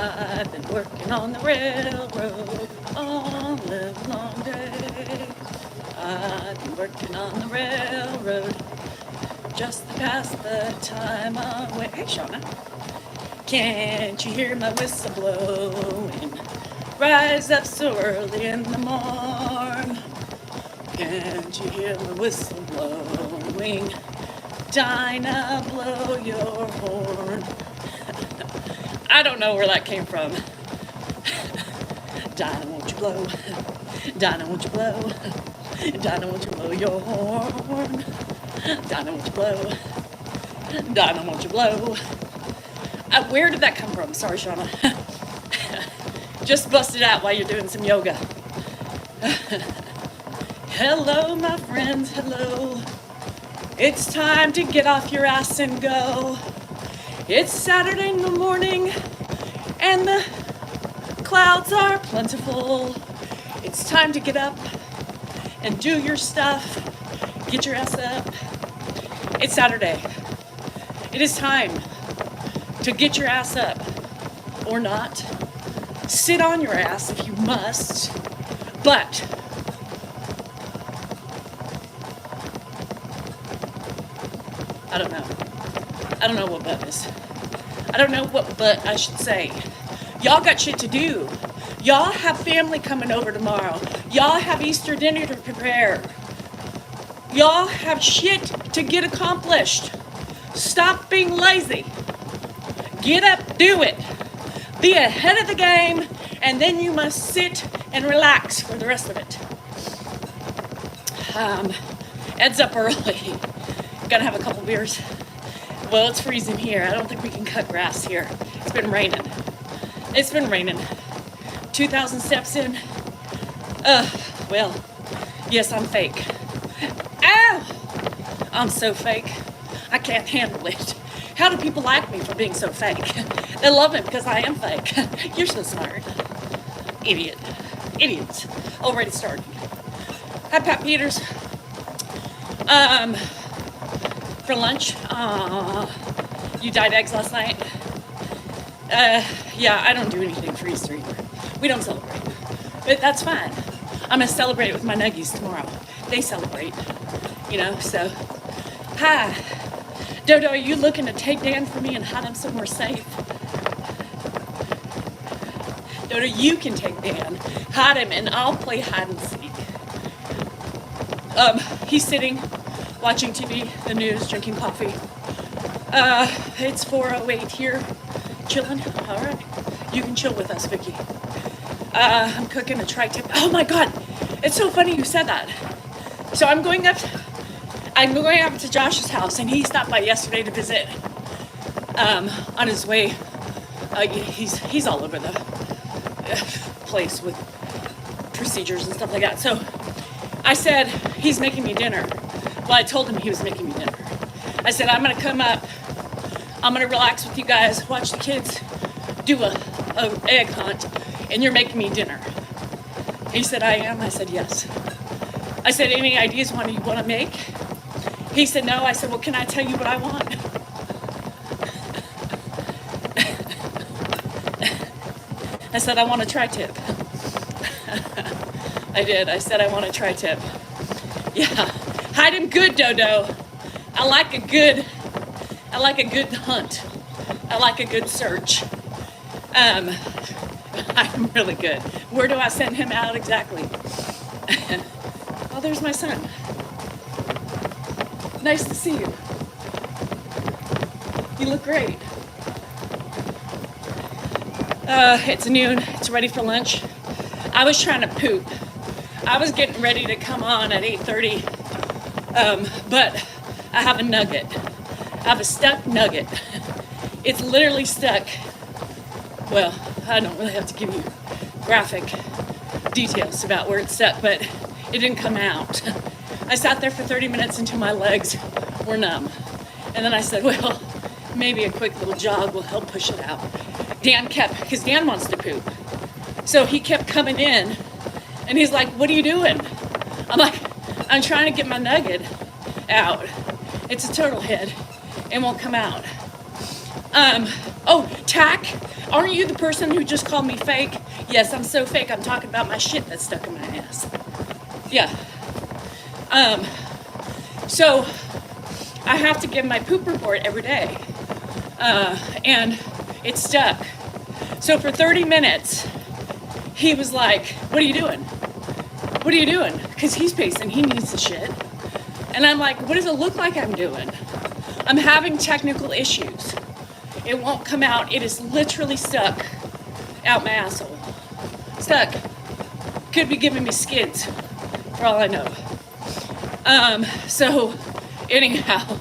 I've been working on the railroad all live long day. I've been working on the railroad just to pass the time away. Hey, Shauna. Can't you hear my whistle blowing? Rise up so early in the morn. Can't you hear my whistle blowing? Dinah, blow your horn. I don't know where that came from. Dinah, won't you blow? Dinah, won't you blow? Dinah, won't you blow your horn? Dinah, won't you blow? Dinah, won't you blow? Where did that come from? Sorry, Shauna. Just busted out while you're doing some yoga. Hello, my friends, hello. It's time to get off your ass and go. It's Saturday in the morning, and the clouds are plentiful. It's time to get up and do your stuff. Get your ass up. It's Saturday. It is time to get your ass up, or not. Sit on your ass if you must, but I don't know. I don't know what but is. I don't know what but I should say. Y'all got shit to do. Y'all have family coming over tomorrow. Y'all have Easter dinner to prepare. Y'all have shit to get accomplished. Stop being lazy. Get up, do it. Be ahead of the game, and then you must sit and relax for the rest of it. Ed's up early. Gonna have a couple beers. Well, it's freezing here. I don't think we can cut grass here. It's been raining. It's been raining. 2,000 steps in. Well, yes, I'm fake. Ow! I'm so fake. I can't handle it. How do people like me for being so fake? They love me because I am fake. You're so smart. Idiot. Idiots. Already starting. Hi, Pat Peters. For lunch, you dyed eggs last night? Yeah, I don't do anything for Easter either. We don't celebrate. But that's fine. I'm gonna celebrate it with my nuggies tomorrow. They celebrate, you know, so. Hi. Dodo, are you looking to take Dan for me and hide him somewhere safe? Dodo, you can take Dan, hide him, and I'll play hide and seek. He's sitting, watching TV, the news, drinking coffee. It's 4:08 here, chilling. All right, you can chill with us, Vicky. I'm cooking a tri-tip. Oh my God, it's so funny you said that. So I'm going up to Josh's house, and he stopped by yesterday to visit. On his way, he's all over the place with procedures and stuff like that. So I said, he's making me dinner. Well, I told him he was making me dinner. I said, I'm gonna come up, I'm gonna relax with you guys, watch the kids do a egg hunt, and you're making me dinner. He said, I am. I said, yes. I said, any ideas what you wanna make? He said, no. I said, well, can I tell you what I want? I said, I want a tri-tip. I did. I said, I want a tri-tip. Yeah. Hide him good, Dodo. I like a good hunt. I like a good search. I'm really good. Where do I send him out exactly? Oh, there's my son. Nice to see you. You look great. It's noon. It's ready for lunch. I was trying to poop. I was getting ready to come on at 8:30, but I have a nugget. I have a stuck nugget. It's literally stuck. Well, I don't really have to give you graphic details about where it's stuck, but it didn't come out. I sat there for 30 minutes until my legs were numb. And then I said, well, maybe a quick little jog will help push it out. Because Dan wants to poop. So he kept coming in, and he's like, what are you doing? I'm like, I'm trying to get my nugget out. It's a turtle head. It won't come out. Oh, Tack, aren't you the person who just called me fake? Yes, I'm so fake. I'm talking about my shit that's stuck in my ass. Yeah. So I have to give my poop report every day. And it's stuck. So for 30 minutes, he was like, what are you doing? What are you doing? Because he's pacing, he needs the shit. And I'm like, what does it look like I'm doing? I'm having technical issues. It won't come out. It is literally stuck out my asshole. Stuck. Could be giving me skids, for all I know. So anyhow,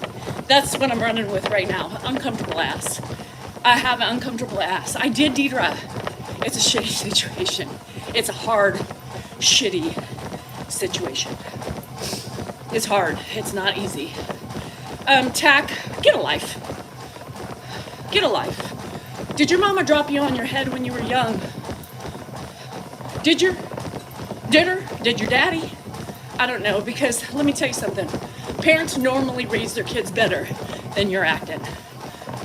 that's what I'm running with right now. Uncomfortable ass. I have an uncomfortable ass. I did Deidre. It's a shitty situation. It's a hard, shitty situation. It's hard. It's not easy. Tack, get a life. Get a life. Did your mama drop you on your head when you were young? Did your daddy? I don't know, because let me tell you something. Parents normally raise their kids better than you're acting.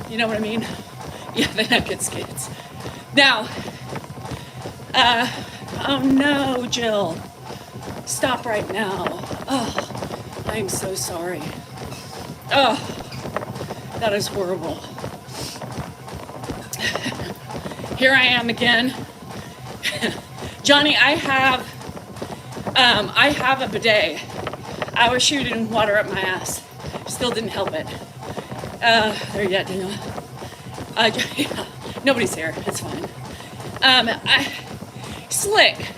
You know what I mean? Yeah, they have good kids. Now, oh no, Jill. Stop right now. Oh, I'm so sorry. Oh, that is horrible. Here I am again. Johnny, I have a bidet. I was shooting water up my ass. Still didn't help it. There yet, Danielle. Yeah, nobody's here. It's fine. Slick,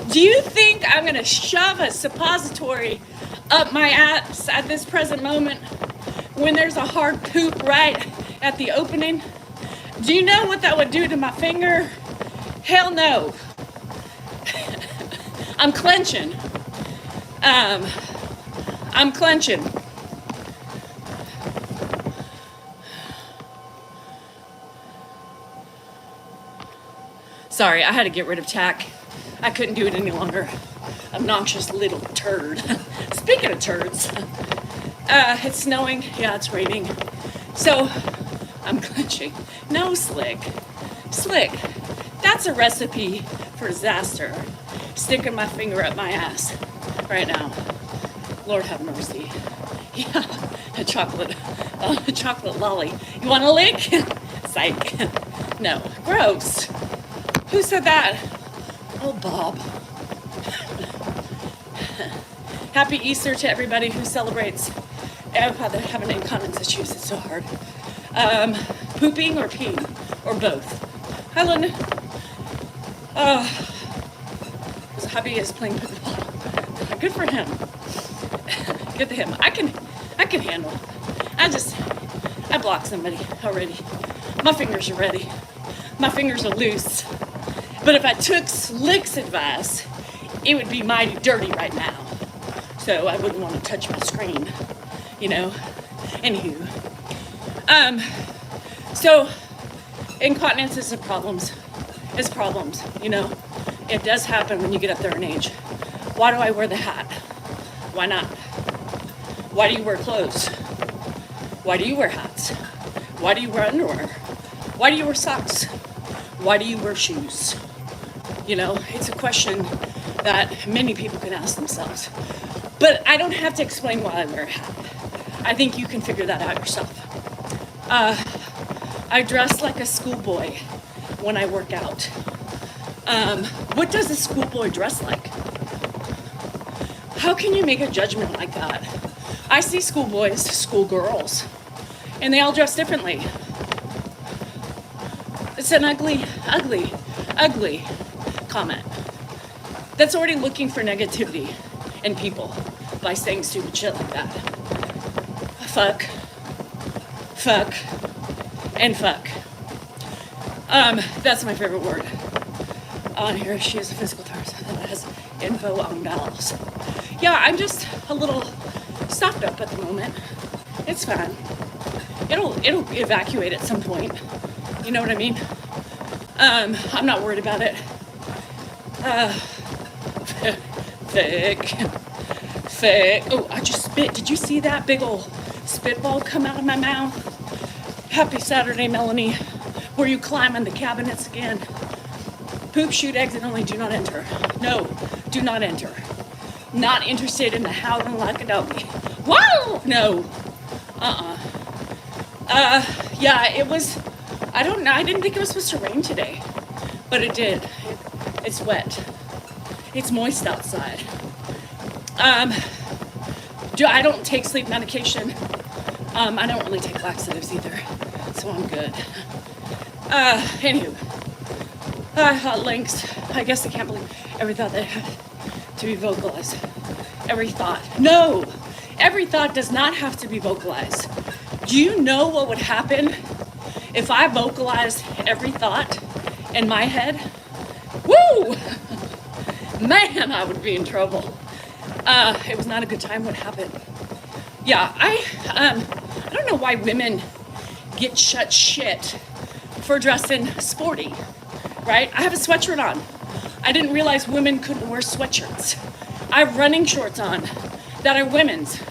do you think I'm gonna shove a suppository up my ass at this present moment when there's a hard poop right at the opening? Do you know what that would do to my finger? Hell no. I'm clenching. I'm clenching. Sorry, I had to get rid of Tack. I couldn't do it any longer. Obnoxious little turd. Speaking of turds, it's snowing. Yeah, it's raining. So, I'm clenching. No, Slick. Slick, that's a recipe for disaster. Sticking my finger up my ass right now. Lord have mercy. Yeah, a chocolate lolly. You want a lick? Psych. No, gross. Who said that? Oh, Bob. Happy Easter to everybody who celebrates. Oh, they're having incontinence issues. It's so hard. Pooping or peeing or both. Hi, Lynn. His hubby is playing pickleball. Good for him. Good to him. I can handle it. I blocked somebody already. My fingers are ready. My fingers are loose. But if I took Slick's advice, it would be mighty dirty right now. So I wouldn't want to touch my screen, you know. Anywho. So incontinence is problems, you know. It does happen when you get up there in age. Why do I wear the hat? Why not? Why do you wear clothes? Why do you wear hats? Why do you wear underwear? Why do you wear socks? Why do you wear shoes? You know, it's a question that many people can ask themselves. But I don't have to explain why I wear a hat. I think you can figure that out yourself. I dress like a schoolboy when I work out. What does a schoolboy dress like? How can you make a judgment like that? I see schoolboys, schoolgirls, and they all dress differently. It's an ugly comment. That's already looking for negativity in people by saying stupid shit like that. Fuck, and fuck. That's my favorite word. On here, she is a physical therapist that has info on bowels. Yeah, I'm just a little stopped up at the moment. It's fine. It'll evacuate at some point. You know what I mean? I'm not worried about it. Fake. Oh, I just spit. Did you see that big old spitball come out of my mouth? Happy Saturday, Melanie. Where you climb on the cabinets again. Poop, shoot, exit only, do not enter. No, do not enter. Not interested in the howling like a doggy. Whoa! No. Yeah, it was, I don't know, I didn't think it was supposed to rain today, but it did. It's wet. It's moist outside. I don't take sleep medication. I don't really take laxatives either, so I'm good. Anywho, hot links. I guess I can't believe every thought that had to be vocalized. Every thought. No! Every thought does not have to be vocalized. Do you know what would happen if I vocalized every thought in my head? Woo! Man, I would be in trouble. It was not a good time what happened. Yeah, I don't know why women get shit for dressing sporty, right? I have a sweatshirt on. I didn't realize women couldn't wear sweatshirts. I have running shorts on that are women's.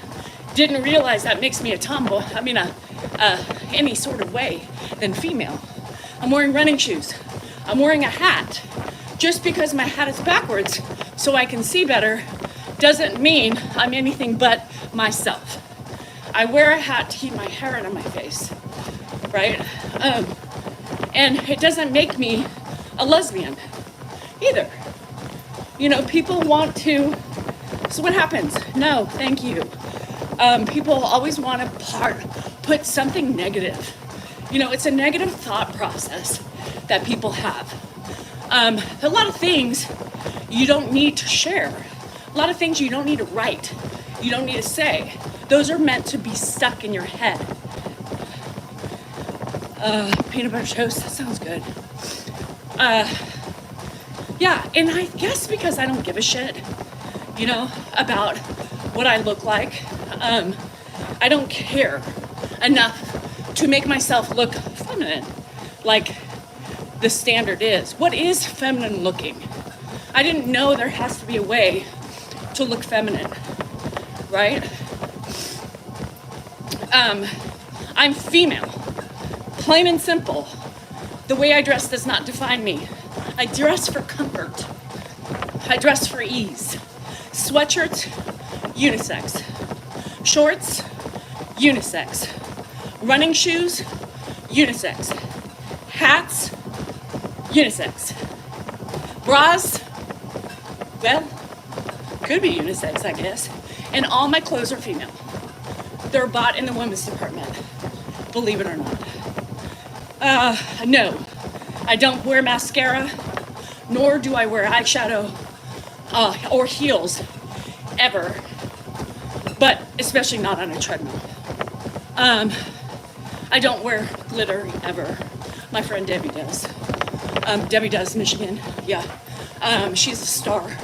Didn't realize that makes me a tomboy. I mean, any sort of way than female. I'm wearing running shoes. I'm wearing a hat. Just because my hat is backwards so I can see better doesn't mean I'm anything but myself. I wear a hat to keep my hair out of my face, right? And it doesn't make me a lesbian either. You know, people want to, so what happens? No, thank you. People always want to put something negative. You know, it's a negative thought process that people have. A lot of things you don't need to share. A lot of things you don't need to write. You don't need to say. Those are meant to be stuck in your head. Peanut butter toast, that sounds good. Yeah, and I guess because I don't give a shit, you know, about what I look like, I don't care enough to make myself look feminine, like the standard is. What is feminine looking? I didn't know there has to be a way to look feminine, right? I'm female, plain and simple. The way I dress does not define me. I dress for comfort. I dress for ease. Sweatshirts, unisex. Shorts, unisex. Running shoes, unisex. Hats, unisex. Bras, well, could be unisex, I guess. And all my clothes are female. They're bought in the women's department, believe it or not. No, I don't wear mascara, nor do I wear eyeshadow or heels, ever. But especially not on a treadmill. I don't wear glitter, ever. My friend Debbie does. Debbie does, Michigan, yeah. She's a star.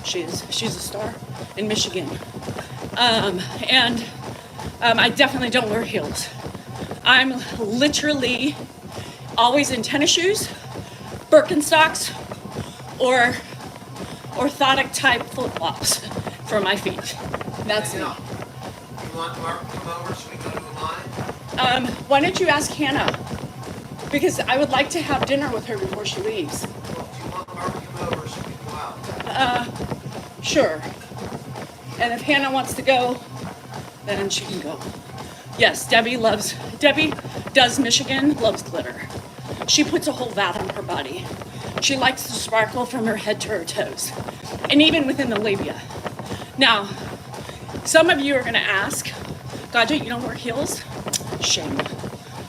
She's a star in Michigan. I definitely don't wear heels. I'm literally always in tennis shoes, Birkenstocks, or orthotic type flip-flops for my feet. That's me. You want Mark to come over so we go to a line? Why don't you ask Hannah? Because I would like to have dinner with her before she leaves. Well, do you want Mark to come over so we can go out? Sure. And if Hannah wants to go, then she can go. Yes, Debbie does Michigan, loves glitter. She puts a whole vat on her body. She likes to sparkle from her head to her toes, and even within the labia. Now, some of you are gonna ask, Gaja, you don't wear heels? Shame.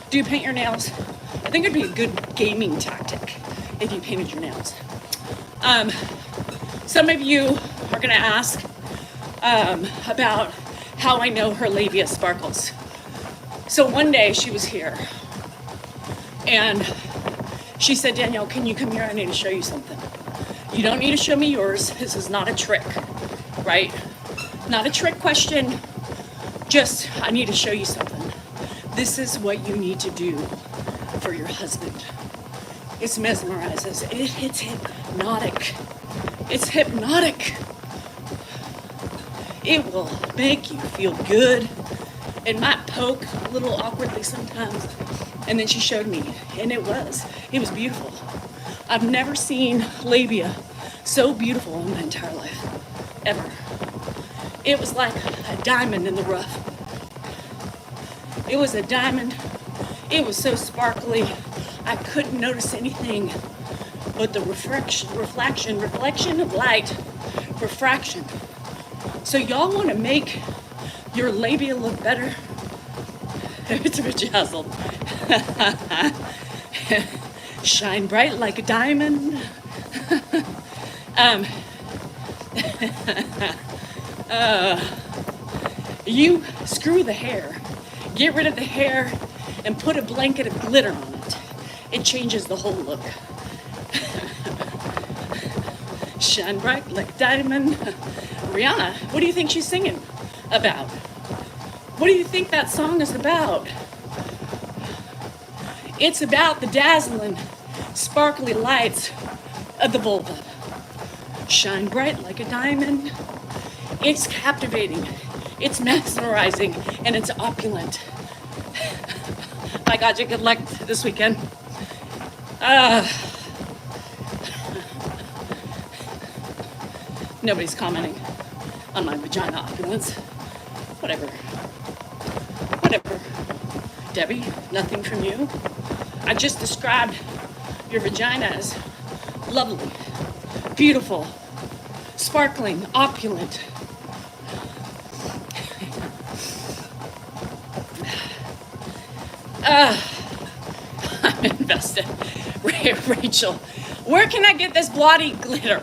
Do you paint your nails? I think it'd be a good gaming tactic if you painted your nails. Some of you are gonna ask about how I know her labia sparkles. So one day she was here and she said, Danielle, can you come here? I need to show you something. You don't need to show me yours. This is not a trick, right? Not a trick question. Just, I need to show you something. This is what you need to do for your husband. It's mesmerizes. It's hypnotic. It's hypnotic. It will make you feel good It might poke a little awkwardly sometimes. And then she showed me, and it was beautiful. I've never seen labia so beautiful in my entire life, ever. It was like a diamond in the rough. It was a diamond. It was so sparkly. I couldn't notice anything but the reflection of light, refraction. So y'all want to make your labia look better? It's bedazzled. Shine bright like a diamond. You screw the hair. Get rid of the hair and put a blanket of glitter on it. It changes the whole look. Shine bright like a diamond. Rihanna, what do you think she's singing about? What do you think that song is about? It's about the dazzling, sparkly lights of the vulva. Shine bright like a diamond. It's captivating, it's mesmerizing, and it's opulent. My God, you good luck this weekend. Nobody's commenting on my vagina opulence. Whatever. Debbie, nothing from you. I just described your vagina as lovely, beautiful, sparkling, opulent. I'm invested. Rachel, where can I get this bloody glitter?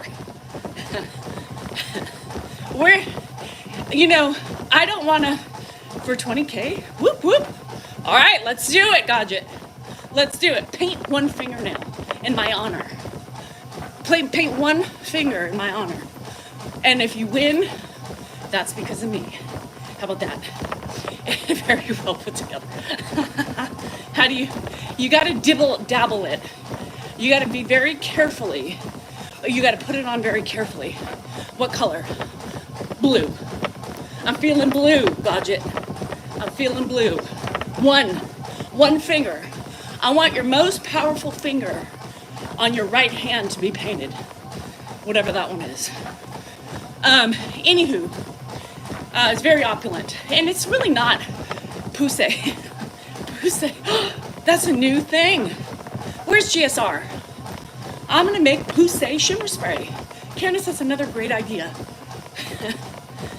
Where, I don't want to, for 20K, whoop, whoop. All right, let's do it, Gadget. Let's do it. Paint one fingernail in my honor. Paint one finger in my honor. And if you win, that's because of me. How about that? Very well put together. How do you got to dabble it. You got to be very carefully. You got to put it on very carefully. What color? Blue. I'm feeling blue, Gadget. I'm feeling blue. One finger. I want your most powerful finger on your right hand to be painted. Whatever that one is. Anywho, it's very opulent. And it's really not poussé. Poussé. That's a new thing. Where's GSR? I'm gonna make poussé shimmer spray. Candace, that's another great idea.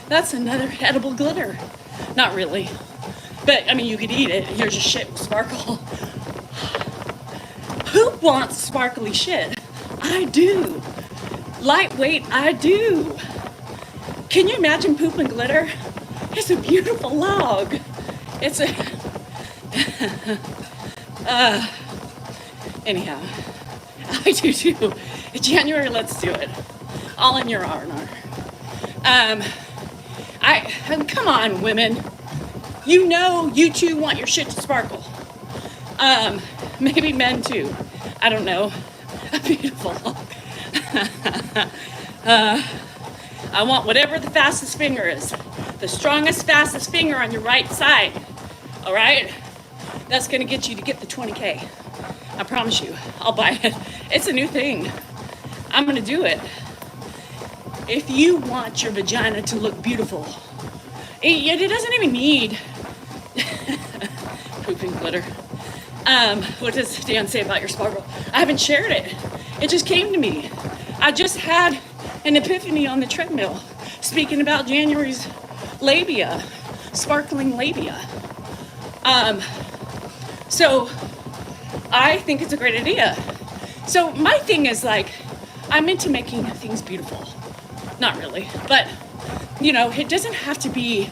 That's another edible glitter. Not really. But, you could eat it. Here's your shit with sparkle. Who wants sparkly shit? I do. Lightweight, I do. Can you imagine poop and glitter? It's a beautiful log. It's a... anyhow, I do too. January, let's do it. All in your R&R. Come on, women. You two want your shit to sparkle. Maybe men too. I don't know. Beautiful. I want whatever the fastest finger is. The strongest, fastest finger on your right side. All right? That's going to get you to get the 20K. I promise you. I'll buy it. It's a new thing. I'm going to do it. If you want your vagina to look beautiful, it doesn't even need pooping glitter. What does Dan say about your sparkle? I haven't shared it. It just came to me. I just had an epiphany on the treadmill, speaking about January's labia, sparkling labia. So I think it's a great idea. So my thing is I'm into making things beautiful. Not really, but it doesn't have to be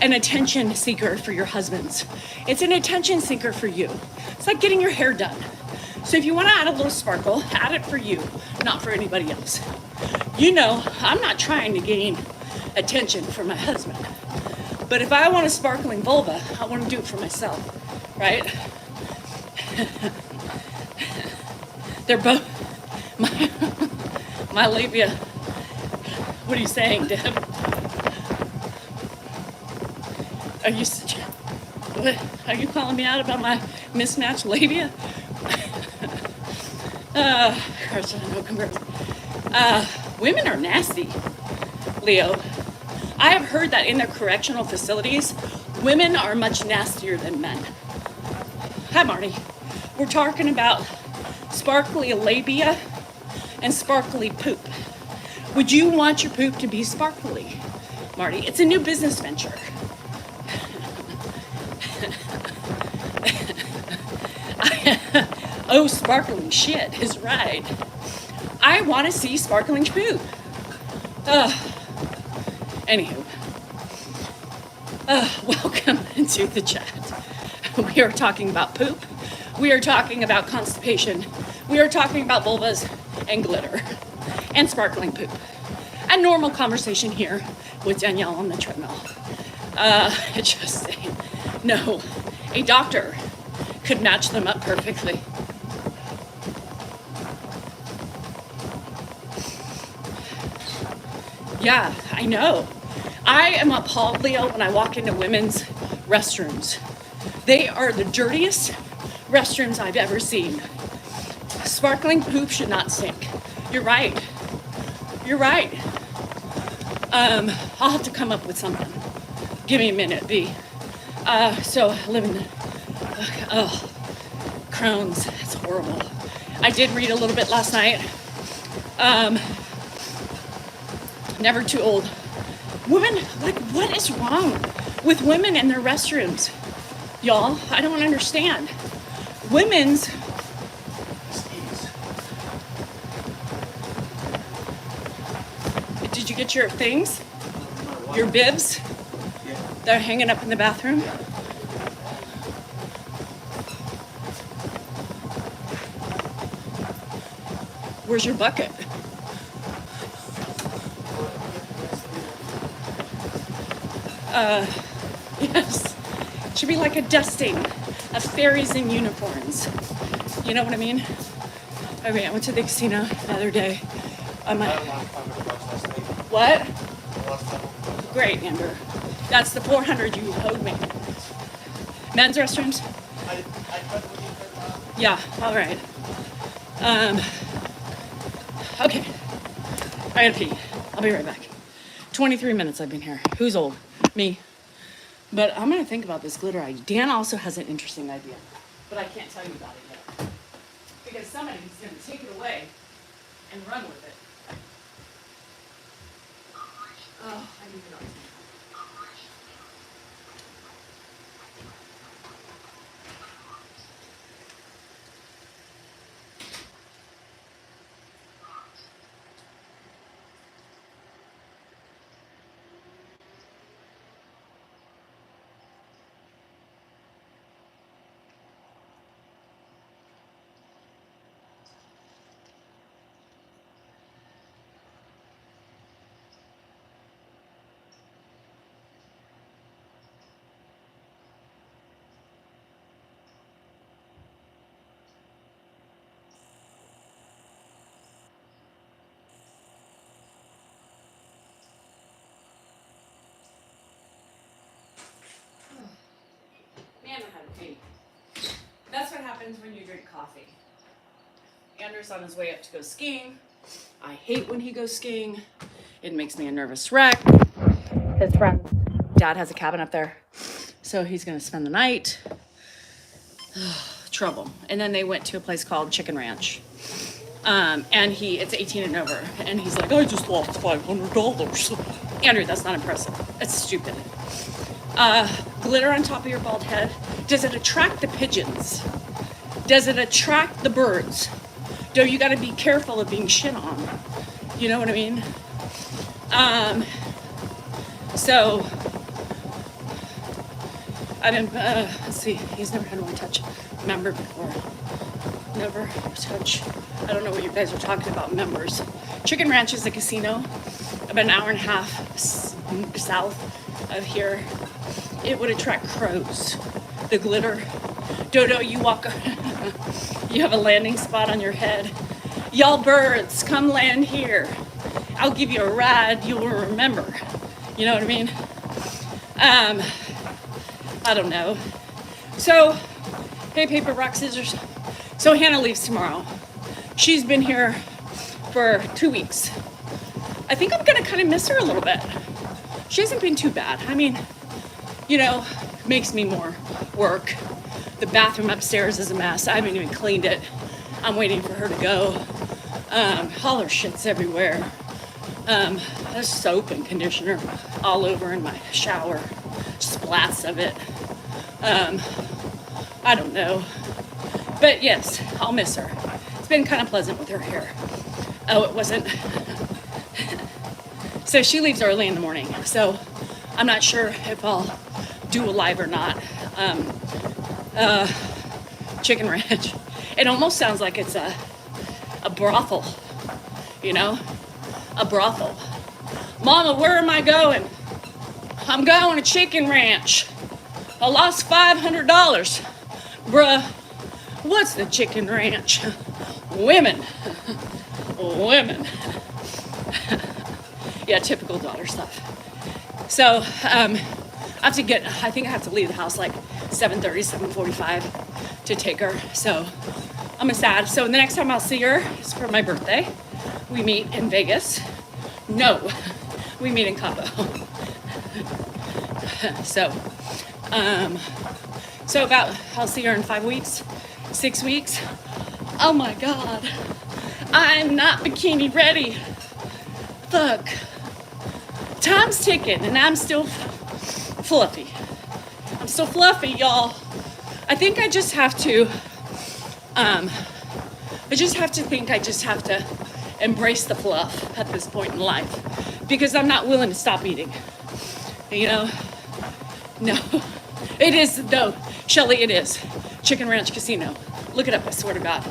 an attention seeker for your husbands. It's an attention seeker for you. It's like getting your hair done. So if you want to add a little sparkle, add it for you, not for anybody else. I'm not trying to gain attention for my husband. But if I want a sparkling vulva, I want to do it for myself, right? They're both, my labia. What are you saying, Deb? Are you... What? Are you calling me out about my mismatched labia? Of course, no comparison. Women are nasty, Leo. I have heard that in their correctional facilities, women are much nastier than men. Hi, Marty. We're talking about sparkly labia and sparkly poop. Would you want your poop to be sparkly, Marty? It's a new business venture. Oh, sparkling shit is right. I want to see sparkling poop. Anywho, welcome into the chat. We are talking about poop. We are talking about constipation. We are talking about vulvas and glitter and sparkling poop. A normal conversation here with Danielle on the treadmill. Just saying, no, a doctor could match them up perfectly. Yeah, I know. I am appalled, Leo, when I walk into women's restrooms. They are the dirtiest restrooms I've ever seen. Sparkling poop should not stink. You're right. You're right. I'll have to come up with something. Give me a minute, B. So I live in the, Crohn's. It's horrible. I did read a little bit last night. Never too old. Women, like, what is wrong with women in their restrooms? Y'all, I don't understand. Women's... Did you get your things? Your bibs? They're hanging up in the bathroom? Where's your bucket? Yes. Should be like a dusting of fairies in unicorns. You know what I mean? Okay, I went to the casino the other day. What? Great, Amber. That's the 400 you owed me. Men's restrooms? Yeah, all right. Okay. I gotta pee. I'll be right back. 23 minutes I've been here. Who's old? Me. But I'm gonna think about this glitter idea. Dan also has an interesting idea, but I can't tell you about it yet. Because somebody's gonna take it away and run with it. Oh, I need to know. Man, I had a pee. That's what happens when you drink coffee. Andrew's on his way up to go skiing. I hate when he goes skiing. It makes me a nervous wreck. His friend, dad has a cabin up there. So he's gonna spend the night. Trouble. And then they went to a place called Chicken Ranch. And it's 18 and over. And he's like, I just lost $500. Andrew, that's not impressive. That's stupid. Glitter on top of your bald head. Does it attract the pigeons? Does it attract the birds? Do you got to be careful of being shit on? You know what I mean? So I didn't. Let's see. He's never had one touch member before. Never touch. I don't know what you guys are talking about. Members. Chicken Ranch is a casino about an hour and a half south of here. It would attract crows. The glitter. Dodo, you walk. You have a landing spot on your head. Y'all birds, come land here. I'll give you a ride you will remember. You know what I mean? I don't know. So, hey, paper, rock, scissors. So Hannah leaves tomorrow. She's been here for 2 weeks. I think I'm gonna kind of miss her a little bit. She hasn't been too bad. I mean, you know, makes me more work. The bathroom upstairs is a mess. I haven't even cleaned it. I'm waiting for her to go. All her shit's everywhere. There's soap and conditioner all over in my shower. Splats of it. I don't know. But yes, I'll miss her. It's been kind of pleasant with her hair. Oh, it wasn't. So she leaves early in the morning. So I'm not sure if I'll do a live or not. Chicken ranch. It almost sounds like it's a brothel, you know? A brothel. Mama, where am I going? I'm going to Chicken Ranch. I lost $500. Bruh, what's the Chicken Ranch? Women. Women. Yeah, typical daughter stuff. So, I think I have to leave the house like 7:30, 7:45 to take her. So, I'm sad. So, the next time I'll see her is for my birthday. We meet in Vegas. No, we meet in Cabo. So about, I'll see her in 5 weeks, 6 weeks. Oh my God, I'm not bikini ready. Fuck. Time's ticking and I'm still fluffy. I'm still fluffy, y'all. I think I just have to, think I just have to embrace the fluff at this point in life because I'm not willing to stop eating. You know? No. It is, though. Shelly, it is. Chicken Ranch Casino. Look it up, I swear to God.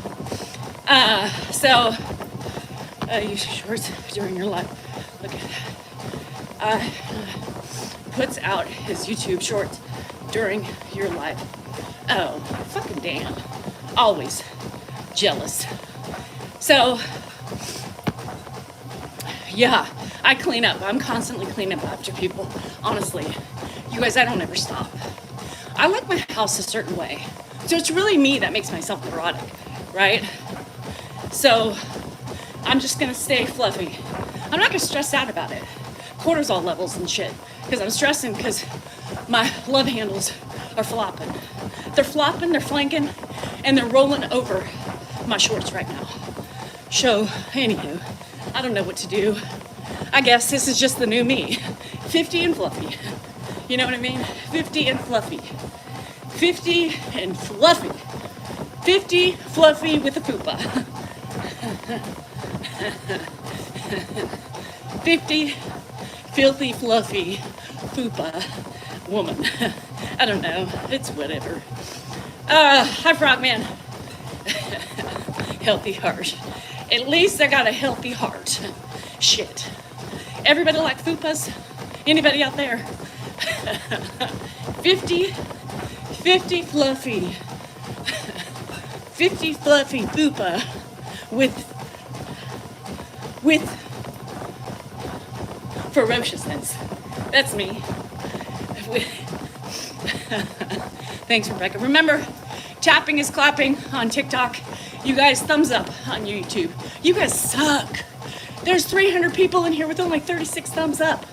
Use shorts during your life. Look at that. Puts out his YouTube shorts during your life. Oh, fucking damn. Always jealous. So, yeah, I clean up. I'm constantly cleaning up after people. Honestly, you guys, I don't ever stop. I like my house a certain way. So it's really me that makes myself neurotic, right? So I'm just gonna stay fluffy. I'm not gonna stress out about it. Cortisol levels and shit. Because I'm stressing because my love handles are flopping. They're flopping, they're flanking, and they're rolling over my shorts right now. So, anywho, I don't know what to do. I guess this is just the new me. 50 and fluffy. You know what I mean? 50 and fluffy. 50 and fluffy. 50 fluffy with a fupa. 50 filthy fluffy fupa woman. I don't know. It's whatever. Hi, Frogman. Healthy heart. At least I got a healthy heart. Shit. Everybody like fupas? Anybody out there? 50 fluffy. 50 fluffy fupa with ferociousness. That's me. Thanks, Rebecca. Remember, tapping is clapping on TikTok. You guys, thumbs up on YouTube. You guys suck. There's 300 people in here with only 36 thumbs up.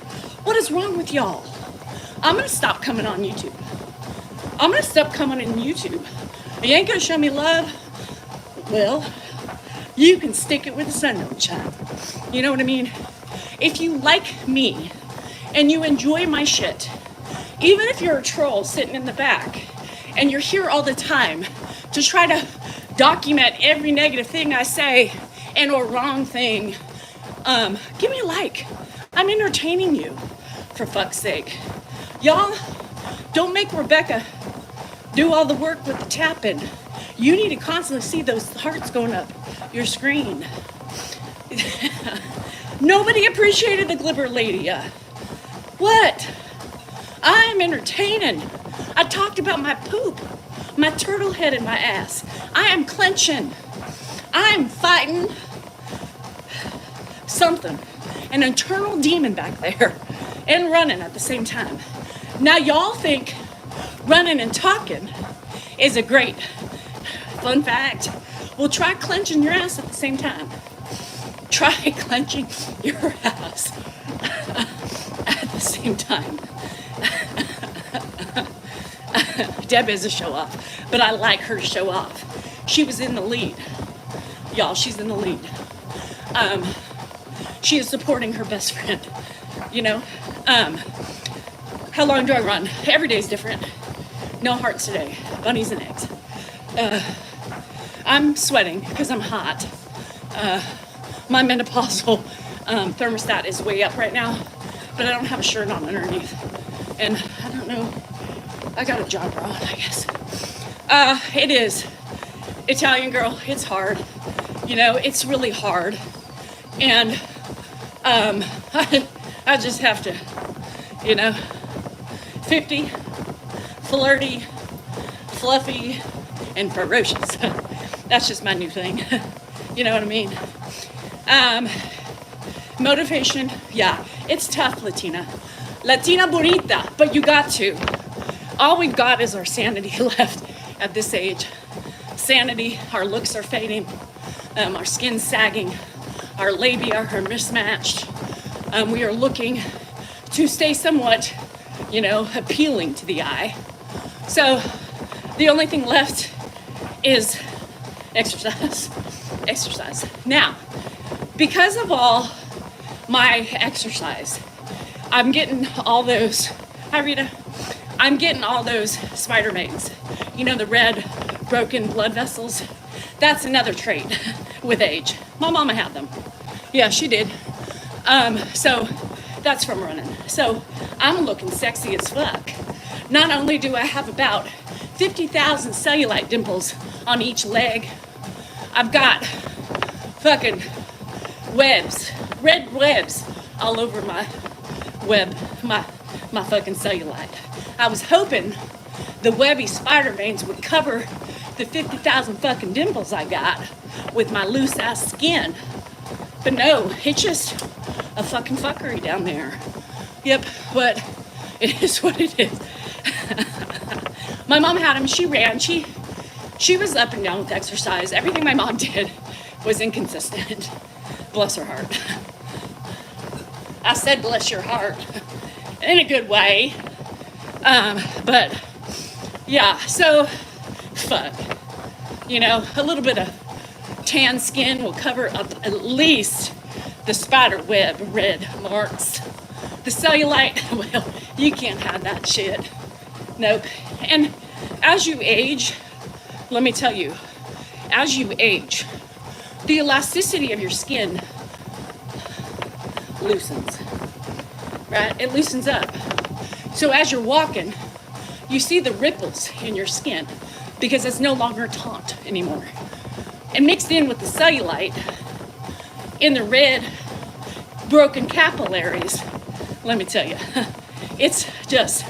What is wrong with y'all? I'm gonna stop coming on YouTube. I'm gonna stop coming on YouTube. You ain't gonna show me love? Well, you can stick it with the sun don't shine. You know what I mean? If you like me and you enjoy my shit, even if you're a troll sitting in the back and you're here all the time to try to document every negative thing I say and or wrong thing, give me a like. I'm entertaining you, for fuck's sake. Y'all, don't make Rebecca do all the work with the tapping. You need to constantly see those hearts going up your screen. Nobody appreciated the Glibber Lady. What? I'm entertaining. I talked about my poop, my turtle head in my ass. I am clenching. I'm fighting something, an internal demon back there, and running at the same time. Now y'all think running and talking is a great fun fact. Well, try clenching your ass at the same time. Try clenching your ass at the same time. Deb is a show off, but I like her show off. She was in the lead. Y'all, she's in the lead. She is supporting her best friend, you know? How long do I run? Every day's different. No hearts today. Bunnies and eggs. I'm sweating because I'm hot. My menopausal thermostat is way up right now, but I don't have a shirt on underneath. And I don't know, I got a jogger on, I guess. It is. Italian girl, it's hard. You know, it's really hard. And I just have to, you know, 50, flirty, fluffy, and ferocious. That's just my new thing. You know what I mean? Motivation, yeah, it's tough, Latina. Latina bonita, but you got to. All we've got is our sanity left at this age. Sanity, our looks are fading, our skin's sagging, our labia are mismatched. We are looking to stay somewhat, you know, appealing to the eye. So the only thing left is exercise. Exercise. Now, because of all my exercise, I'm getting all those, hi Rita, I'm getting all those spider veins. You know, the red broken blood vessels. That's another trait with age. My mama had them. Yeah, she did. So that's from running. So I'm looking sexy as fuck. Not only do I have about 50,000 cellulite dimples on each leg, I've got fucking webs, red webs all over my web, my fucking cellulite. I was hoping the webby spider veins would cover the 50,000 fucking dimples I got with my loose ass skin. But no, it's just a fucking fuckery down there. Yep, but it is what it is. My mom had them, she ran, she was up and down with exercise. Everything my mom did was inconsistent. Bless her heart. I said bless your heart in a good way. But yeah, so fuck. You know, a little bit of tan skin will cover up at least the spider web red marks. The cellulite, well, you can't have that shit. Nope. And as you age, let me tell you, as you age, the elasticity of your skin loosens, right? It loosens up. So as you're walking, you see the ripples in your skin because it's no longer taut anymore. And mixed in with the cellulite in the red broken capillaries, let me tell you, it's just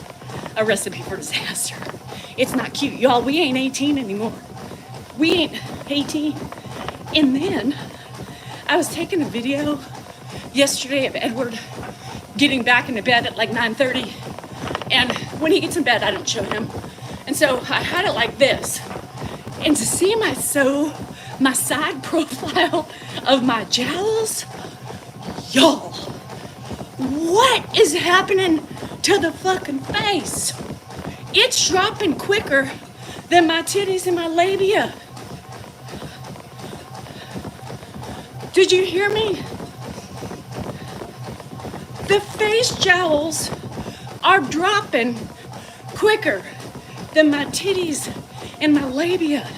a recipe for disaster. It's not cute. Y'all, we ain't 18 anymore. We ain't 18. And then I was taking a video yesterday of Edward getting back into bed at like 9:30. And when he gets in bed, I don't show him. And so I had it like this. And to see my side profile of my jowls, y'all, what is happening to the fucking face? It's dropping quicker than my titties and my labia. Did you hear me? The face jowls are dropping quicker than my titties and my labia.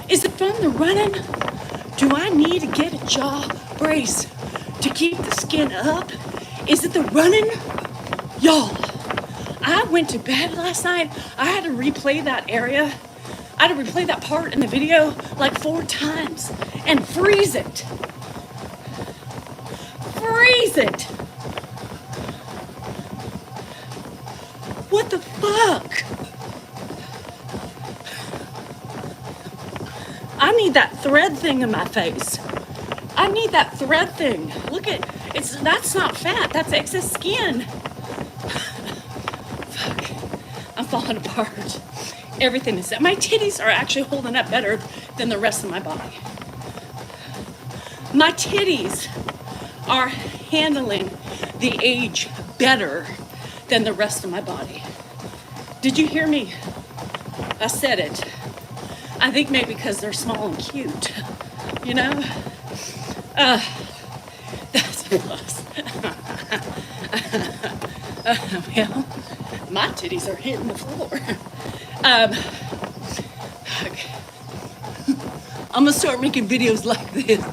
Is it from the running? Do I need to get a jaw brace to keep the skin up? Is it the running? Y'all, I went to bed last night. I had to replay that area. I had to replay that part in the video like 4 times and freeze it. Freeze it. What the fuck? I need that thread thing in my face. I need that thread thing. Look at that's not fat, that's excess skin. Fuck. I'm falling apart. Everything is, my titties are actually holding up better than the rest of my body. My titties are handling the age better than the rest of my body. Did you hear me? I said it. I think maybe because they're small and cute, you know? That's a plus. Well, my titties are hitting the floor. Okay. I'm gonna start making videos like this.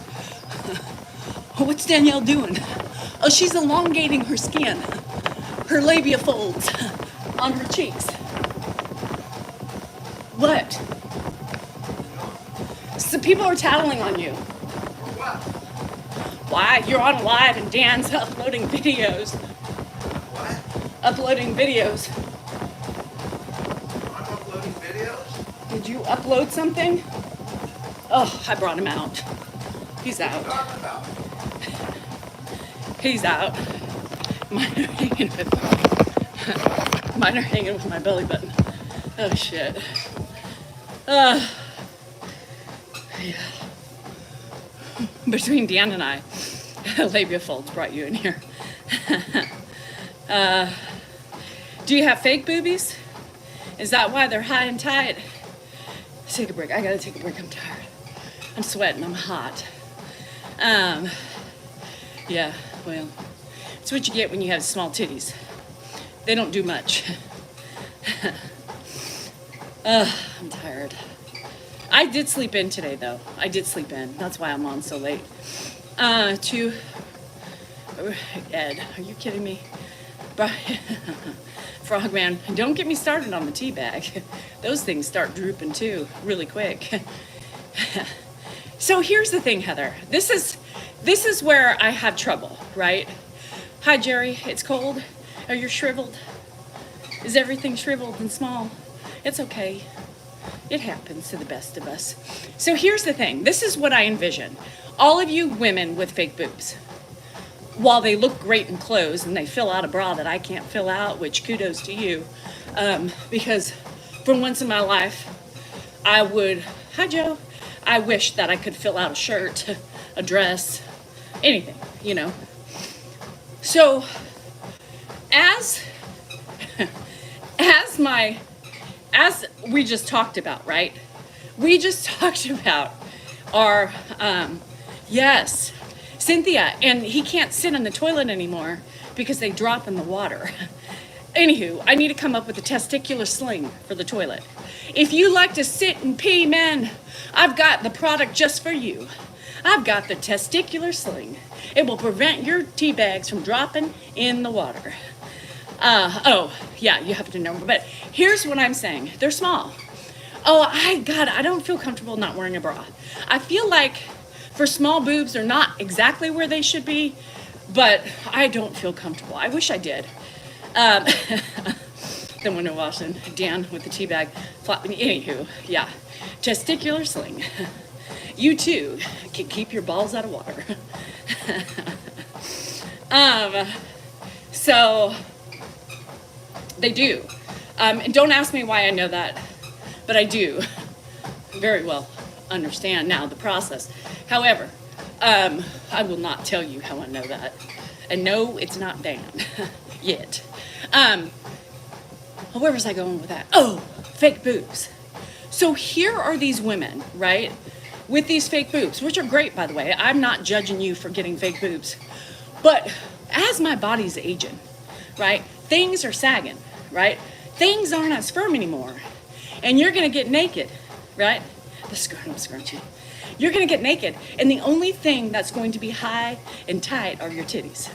What's Danielle doing? Oh, she's elongating her skin, her labia folds on her cheeks. What? So people are tattling on you. What? Why? You're on live and Dan's uploading videos. What? Uploading videos. I'm uploading videos? Did you upload something? Oh, I brought him out. He's What are out. you talking about? He's out. Mine are hanging with my belly button. Oh shit. Yeah. Between Dan and I, labia folds brought you in here. Do you have fake boobies? Is that why they're high and tight? Let's take a break. I gotta take a break. I'm tired. I'm sweating. I'm hot. Yeah, well, it's what you get when you have small titties. They don't do much. I'm tired. I did sleep in today, though. I did sleep in. That's why I'm on so late. Ed, are you kidding me? Frogman, don't get me started on the tea bag. Those things start drooping too, really quick. So here's the thing, Heather. This is where I have trouble, right? Hi, Jerry. It's cold. Are you shriveled? Is everything shriveled and small? It's okay. It happens to the best of us. So here's the thing. This is what I envision. All of you women with fake boobs, while they look great in clothes and they fill out a bra that I can't fill out, which kudos to you, because for once in my life, hi Joe, I wish that I could fill out a shirt, a dress, anything, you know. So as we just talked about, right? We just talked about our, yes, Cynthia, and he can't sit in the toilet anymore because they drop in the water. Anywho, I need to come up with a testicular sling for the toilet. If you like to sit and pee, man, I've got the product just for you. I've got the testicular sling. It will prevent your tea bags from dropping in the water. Oh, yeah, you have to know. But here's what I'm saying. They're small. Oh, I don't feel comfortable not wearing a bra. I feel like for small boobs, they're not exactly where they should be, but I don't feel comfortable. I wish I did. The window washing, Dan with the tea bag. Anywho, yeah. Testicular sling. You too can keep your balls out of water. So they do. And don't ask me why I know that, but I do very well understand now the process. However, I will not tell you how I know that. And no, it's not Dan yet. Where was I going with that? Oh, fake boobs. So here are these women, right, with these fake boobs, which are great, by the way. I'm not judging you for getting fake boobs. But as my body's aging, right, things are sagging, right? Things aren't as firm anymore. And you're going to get naked, right? The scrotum scrunchy. You're going to get naked. And the only thing that's going to be high and tight are your titties.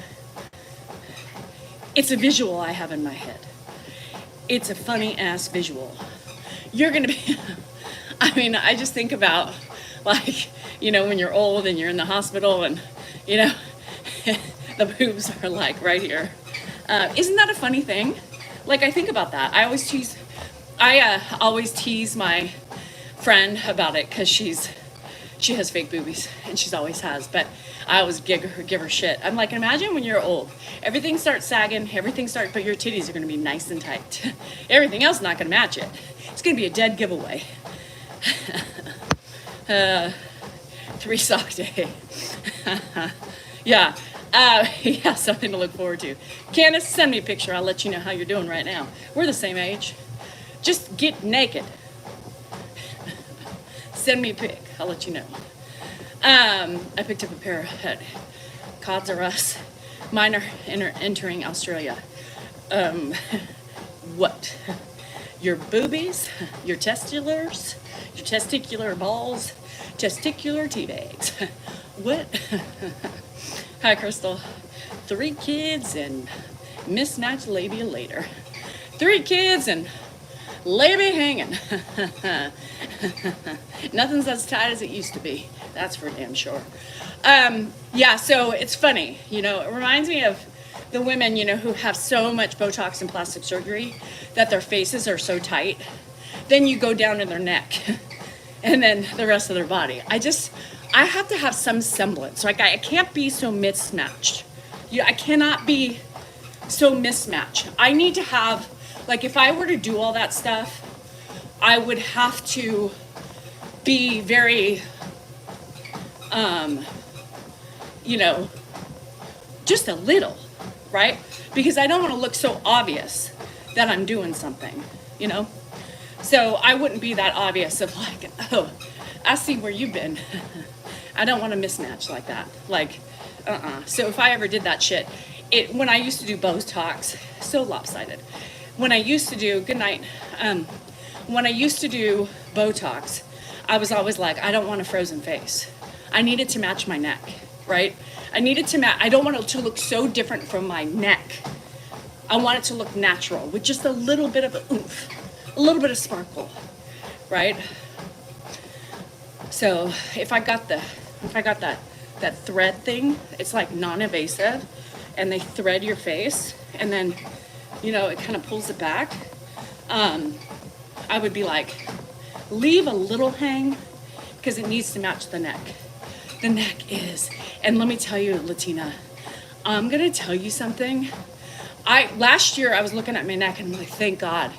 It's a visual I have in my head. It's a funny ass visual. You're going to be, I just think about, like, when you're old and you're in the hospital and, the boobs are like right here. Isn't that a funny thing? Like, I think about that. I always tease my friend about it because she's She has fake boobies, and she's always has, but I always give her shit. I'm like, imagine when you're old. Everything starts sagging, but your titties are gonna be nice and tight. Everything else not gonna match it. It's gonna be a dead giveaway. 3 sock day. Yeah. Yeah, something to look forward to. Candace, send me a picture. I'll let you know how you're doing right now. We're the same age. Just get naked. Send me a pic. I'll let you know. I picked up a pair of Cods R Us. Mine are entering Australia. What? Your boobies, your testicular balls, testicular tea bags. What? Hi, Crystal. 3 kids and mismatched labia later. 3 kids and labia hanging. Nothing's as tight as it used to be. That's for damn sure. Yeah, so it's funny. You know, it reminds me of the women, you know, who have so much Botox and plastic surgery that their faces are so tight. Then you go down to their neck and then the rest of their body. I have to have some semblance. Like, I can't be so mismatched. I cannot be so mismatched. I need to have, like, if I were to do all that stuff, I would have to be very, you know, just a little, right? Because I don't want to look so obvious that I'm doing something, you know? So I wouldn't be that obvious of like, oh, I see where you've been. I don't want to mismatch like that. Like, So if I ever did that shit, when I used to do Botox, so lopsided. When I used to do, good night. When I used to do Botox, I was always like, I don't want a frozen face. I needed to match my neck, right? I don't want it to look so different from my neck. I want it to look natural with just a little bit of a oomph, a little bit of sparkle, right? So if I got that thread thing, it's like non-invasive, and they thread your face, and then, you know, it kind of pulls it back. I would be like, leave a little hang, because it needs to match the neck. The neck is, and let me tell you, Latina, I'm gonna tell you something. Last year I was looking at my neck and I'm like, thank God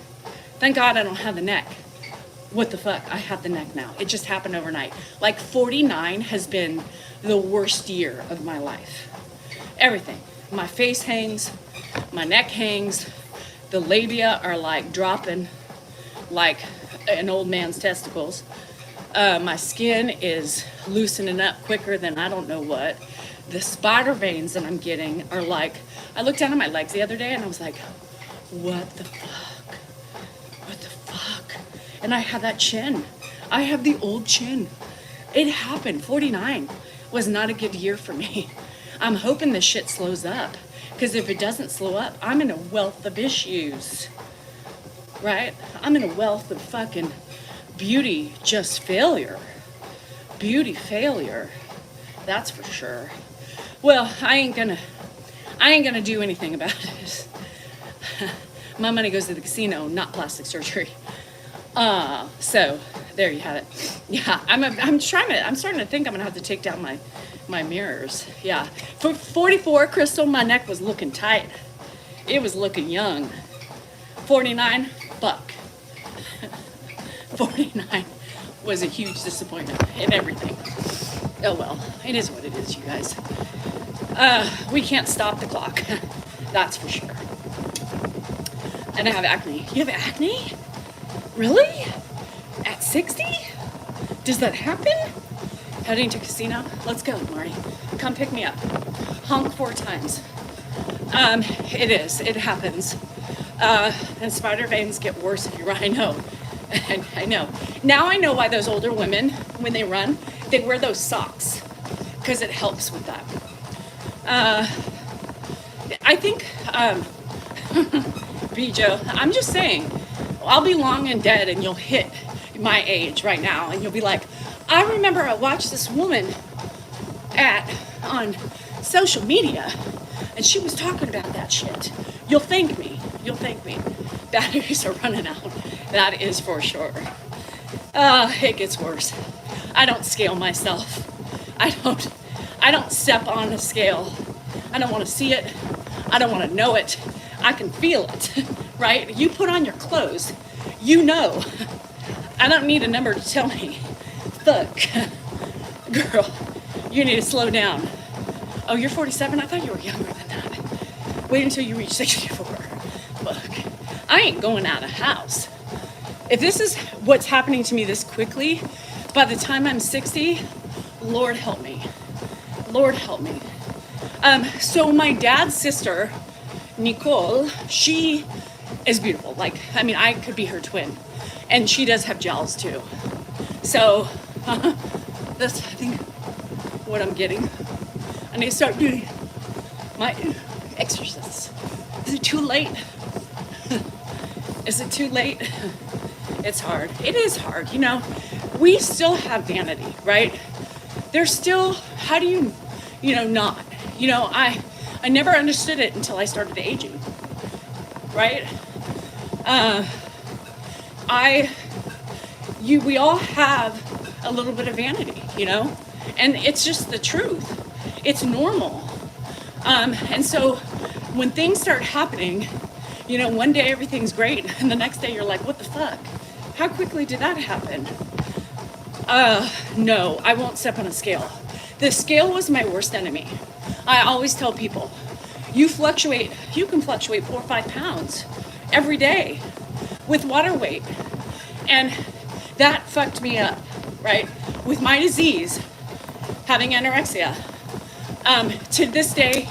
I don't have the neck. What the fuck? I have the neck now. It just happened overnight. Like 49 has been the worst year of my life. Everything. My face hangs, my neck hangs, the labia are like dropping like an old man's testicles. My skin is loosening up quicker than I don't know what. The spider veins that I'm getting are like, I looked down at my legs the other day and I was like, what the fuck? What the fuck? And I have that chin. I have the old chin. It happened. 49 was not a good year for me. I'm hoping this shit slows up, because if it doesn't slow up, I'm in a wealth of issues, right? I'm in a wealth of fucking beauty just failure. Beauty failure. That's for sure. Well, I ain't gonna do anything about it. My money goes to the casino, not plastic surgery. So there you have it. Yeah, I'm starting to think I'm gonna have to take down my mirrors. Yeah. For 44, Crystal, my neck was looking tight. It was looking young. 49, fuck. 49 was a huge disappointment in everything. Oh well, it is what it is, you guys. We can't stop the clock. That's for sure. And I have acne. You have acne? Really? At 60? Does that happen? Heading to casino? Let's go, Marty. Come pick me up. Honk 4 times. It is. It happens. And spider veins get worse if you run. I know. I know. Now I know why those older women, when they run, they wear those socks, because it helps with that. I think, Bijo, I'm just saying, I'll be long and dead and you'll hit my age right now and you'll be like, I remember I watched this woman on social media and she was talking about that shit. You'll thank me. Batteries are running out. That is for sure. It gets worse. I don't scale myself. I don't step on a scale. I don't want to see it. I don't want to know it. I can feel it, right? You put on your clothes, you know. I don't need a number to tell me. Fuck. Girl, you need to slow down. Oh, you're 47? I thought you were younger than that. Wait until you reach 64. Fuck. I ain't going out of house. If this is what's happening to me this quickly, by the time I'm 60, Lord help me. Lord help me. So my dad's sister, Nicole, she is beautiful. Like, I mean, I could be her twin. And she does have jowls too. So, that's, I think, what I'm getting. I need to start doing my exercises. Is it too late? Is it too late? It's hard. It is hard, you know. We still have vanity, right? There's still, how do you, not? You know, I never understood it until I started aging, right? We all have a little bit of vanity, and it's just the truth. It's normal. And so when things start happening, one day everything's great, and the next day you're like, what the fuck? How quickly did that happen? No, I won't step on a scale. The scale was my worst enemy. I always tell people, you can fluctuate 4 or 5 pounds every day with water weight. And that fucked me up, right? With my disease, having anorexia, to this day,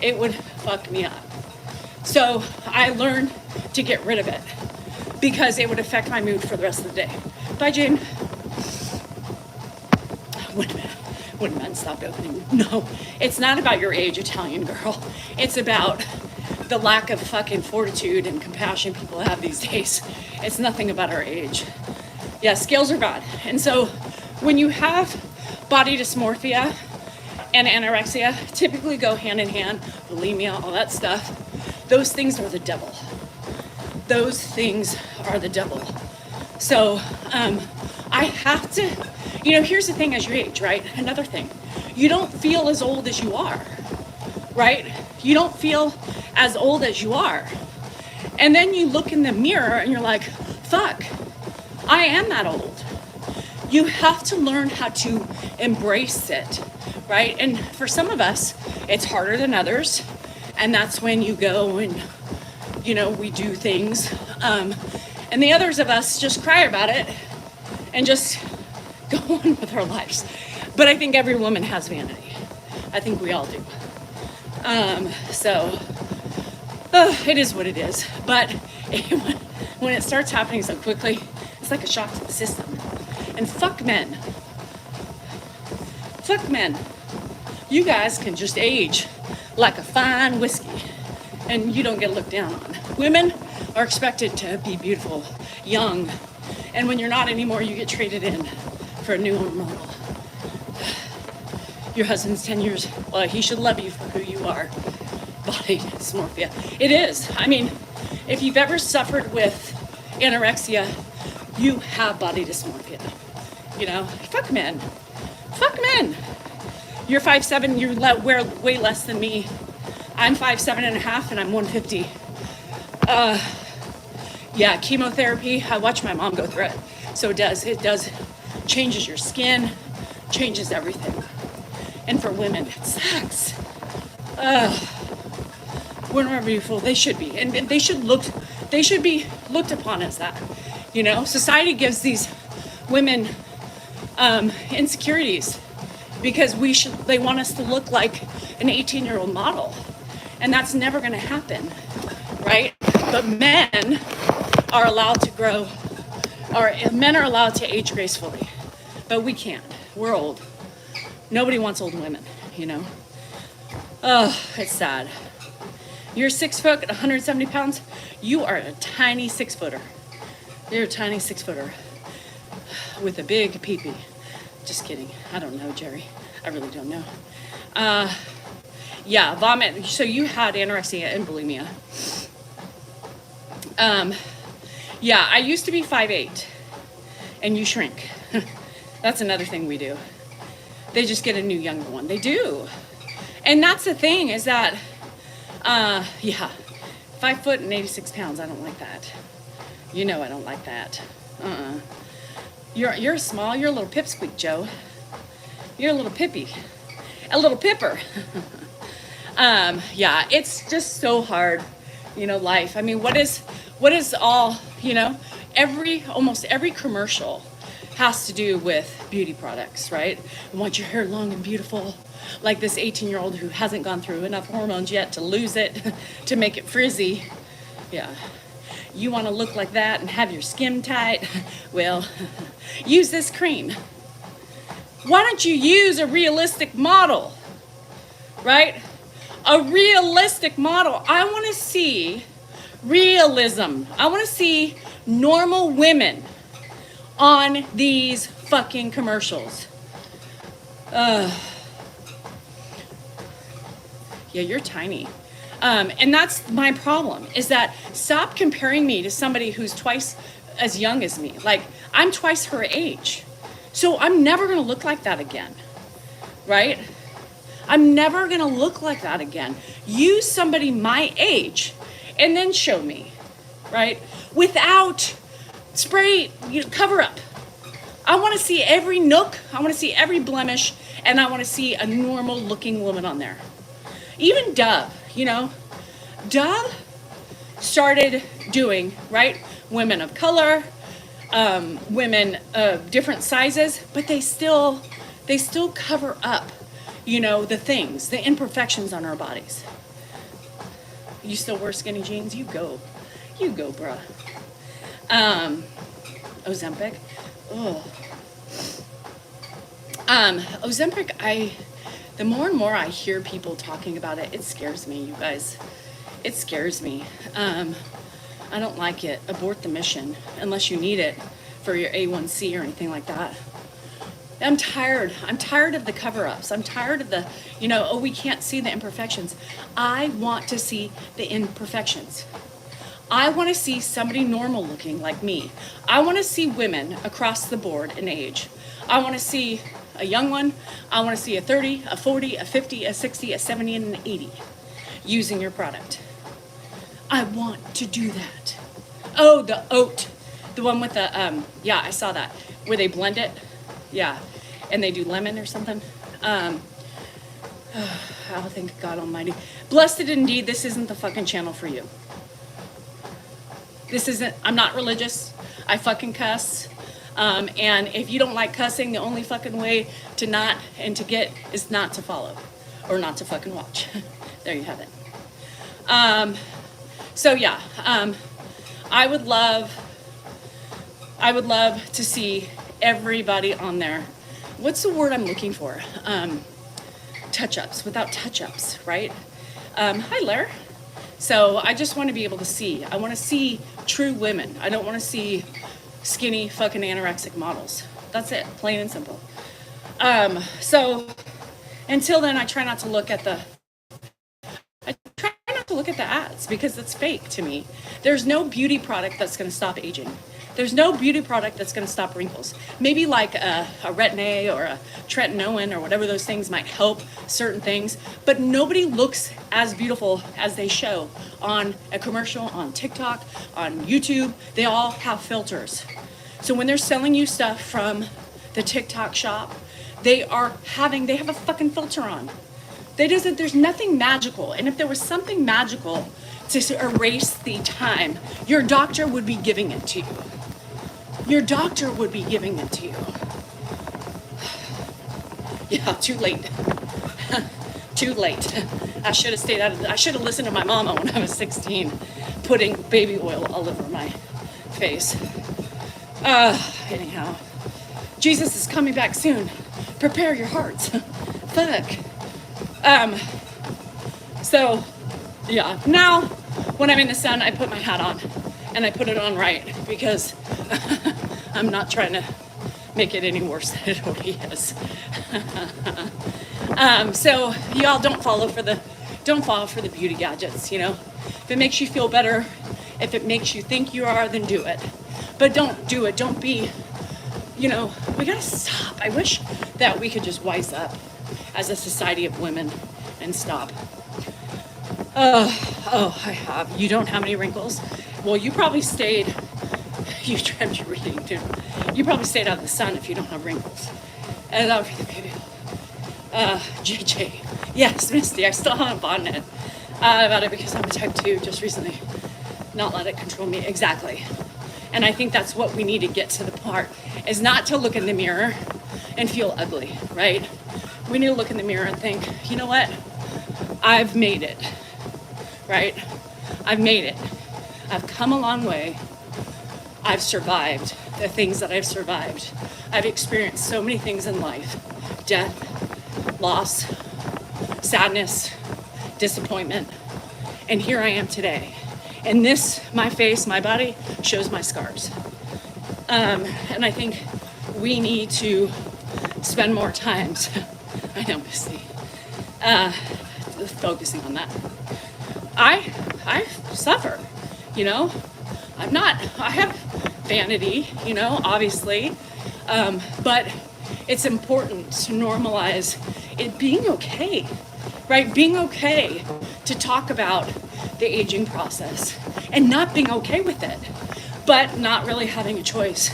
it would fuck me up. So I learned to get rid of it because it would affect my mood for the rest of the day. Bye, Jane. Wait a minute. When men stopped opening. No, it's not about your age, Italian girl. It's about the lack of fucking fortitude and compassion people have these days. It's nothing about our age. Yeah, scales are bad. And so when you have body dysmorphia and anorexia, typically go hand in hand, bulimia, all that stuff. Those things are the devil. Those things are the devil. So I have to, here's the thing as you age, right? Another thing, you don't feel as old as you are, right? You don't feel as old as you are. And then you look in the mirror and you're like, fuck, I am that old. You have to learn how to embrace it, right? And for some of us, it's harder than others. And that's when you go and, we do things. And the others of us just cry about it and just go on with our lives. But I think every woman has vanity. I think we all do. It is what it is. But when it starts happening so quickly, it's like a shock to the system. And fuck men. Fuck men. You guys can just age like a fine whiskey and you don't get looked down on. Women are expected to be beautiful, young, and when you're not anymore, you get traded in for a new model. Your husband's 10 years, well, he should love you for who you are. Body dysmorphia. It is. I mean, if you've ever suffered with anorexia, you have body dysmorphia. Fuck men. Fuck men. You're 5'7", you wear way less than me. I'm 5'7" and a half, and I'm 150. Yeah, chemotherapy, I watch my mom go through it. So it does, changes your skin, changes everything. And for women, it sucks. Women are beautiful, they should be. And they should be looked upon as that. Society gives these women insecurities because they want us to look like an 18-year-old model. And that's never gonna happen, right? But men are allowed to grow, or men are allowed to age gracefully, but we can't. We're old. Nobody wants old women, Oh, it's sad. You're 6 foot, 170 pounds. You are a tiny 6-footer. You're a tiny 6-footer with a big pee-pee. Just kidding. I don't know, Jerry. I really don't know. Yeah, vomit. So you had anorexia and bulimia. Yeah, I used to be 5'8", and you shrink. That's another thing we do. They just get a new younger one. They do. And that's the thing is that, yeah, 5 foot and 86 pounds. I don't like that. You know I don't like that. You're small. You're a little pipsqueak, Joe. You're a little pippy. A little pipper. Yeah, it's just so hard, you know, life. I mean, what is all, you know, almost every commercial has to do with beauty products, right? I want your hair long and beautiful, like this 18-year-old who hasn't gone through enough hormones yet to lose it, to make it frizzy. Yeah. You want to look like that and have your skin tight? Well, use this cream. Why don't you use a realistic model, right? A realistic model. I want to see realism. I want to see normal women on these fucking commercials. Yeah, you're tiny. And that's my problem, is that stop comparing me to somebody who's twice as young as me. Like, I'm twice her age. So I'm never going to look like that again, right? I'm never going to look like that again. Use somebody my age and then show me, right? Without spray, cover up. I want to see every nook. I want to see every blemish. And I want to see a normal looking woman on there. Even Dove, you know, Dove started doing, right? Women of color, women of different sizes, but they still cover up, you know, the things, the imperfections on our bodies. You still wear skinny jeans? You go, bruh. Ozempic, Ozempic, the more and more I hear people talking about it, it scares me, you guys. It scares me. I don't like it. Abort the mission unless you need it for your A1C or anything like that. I'm tired. I'm tired of the cover-ups. I'm tired of the, you know, oh, we can't see the imperfections. I want to see the imperfections. I want to see somebody normal looking like me. I want to see women across the board in age. I want to see a young one. I want to see a 30, a 40, a 50, a 60, a 70, and an 80 using your product. I want to do that. Oh, the oat. The one with the, yeah, I saw that. Where they blend it. Yeah. And they do lemon or something. Oh, thank God Almighty. Blessed indeed, this isn't the fucking channel for you. This isn't, I'm not religious. I fucking cuss. And if you don't like cussing, the only fucking way to not and to get is not to follow or not to fucking watch. There you have it. So yeah, I would love to see everybody on there. What's the word I'm looking for? Touch-ups, without touch-ups, right? Hi, Lair. So I just want to be able to see. I want to see true women. I don't want to see skinny fucking anorexic models. That's it, plain and simple. So until then, I try not to look at the ads because it's fake to me. There's no beauty product that's going to stop aging. There's no beauty product that's going to stop wrinkles. Maybe like a Retin-A or a tretinoin or whatever those things might help certain things, but nobody looks as beautiful as they show on a commercial, on TikTok, on YouTube. They all have filters. So when they're selling you stuff from the TikTok shop, they have a fucking filter on. There's nothing magical. And if there was something magical to erase the time, your doctor would be giving it to you. Your doctor would be giving it to you. Yeah, too late. Too late. I should have listened to my mama when I was 16, putting baby oil all over my face. Anyhow, Jesus is coming back soon. Prepare your hearts. Fuck. So, yeah, now when I'm in the sun, I put my hat on and I put it on right because I'm not trying to make it any worse than it already is. So y'all don't fall for the beauty gadgets, you know. If it makes you feel better, if it makes you think you are, then do it. But don't do it. Don't be we gotta stop. I wish that we could just wise up as a society of women and stop. I have. You don't have any wrinkles? Well, you probably stayed, you trimmed your reading too. You probably stayed out of the sun if you don't have wrinkles. And that would be the baby. JJ. Yes, Misty, I still haven't bought it about it because I'm a type 2 just recently. Not let it control me. Exactly. And I think that's what we need to get to the part, is not to look in the mirror and feel ugly, right? We need to look in the mirror and think, you know what? I've made it, right? I've made it. I've come a long way. I've survived the things that I've survived. I've experienced so many things in life: death, loss, sadness, disappointment. And here I am today. And this, my face, my body, shows my scars. And I think we need to spend more time, I know, Missy, focusing on that. I suffer, I have vanity, obviously, but it's important to normalize it being okay, right? Being okay to talk about the aging process and not being okay with it, but not really having a choice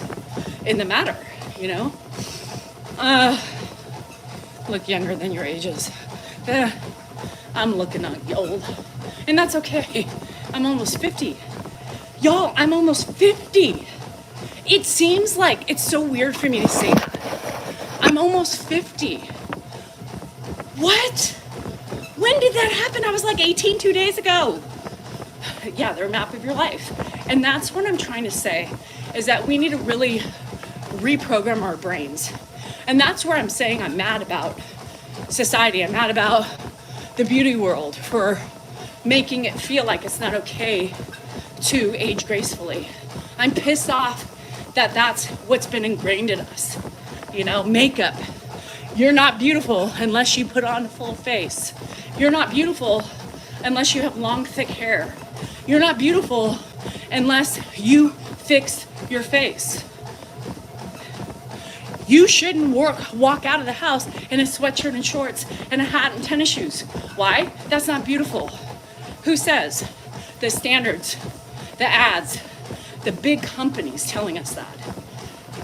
in the matter, Look younger than your ages. I'm looking old, and that's okay. I'm almost 50. Y'all, I'm almost 50. It seems like it's so weird for me to say that. I'm almost 50. What? When did that happen? I was like 18 2 days ago. Yeah, they're a map of your life. And that's what I'm trying to say, is that we need to really reprogram our brains. And that's where I'm saying I'm mad about society. I'm mad about the beauty world for making it feel like it's not okay to age gracefully. I'm pissed off that that's what's been ingrained in us. Makeup. You're not beautiful unless you put on a full face. You're not beautiful unless you have long, thick hair. You're not beautiful unless you fix your face. You shouldn't walk out of the house in a sweatshirt and shorts and a hat and tennis shoes. Why? That's not beautiful. Who says? The standards, the ads, the big companies telling us that.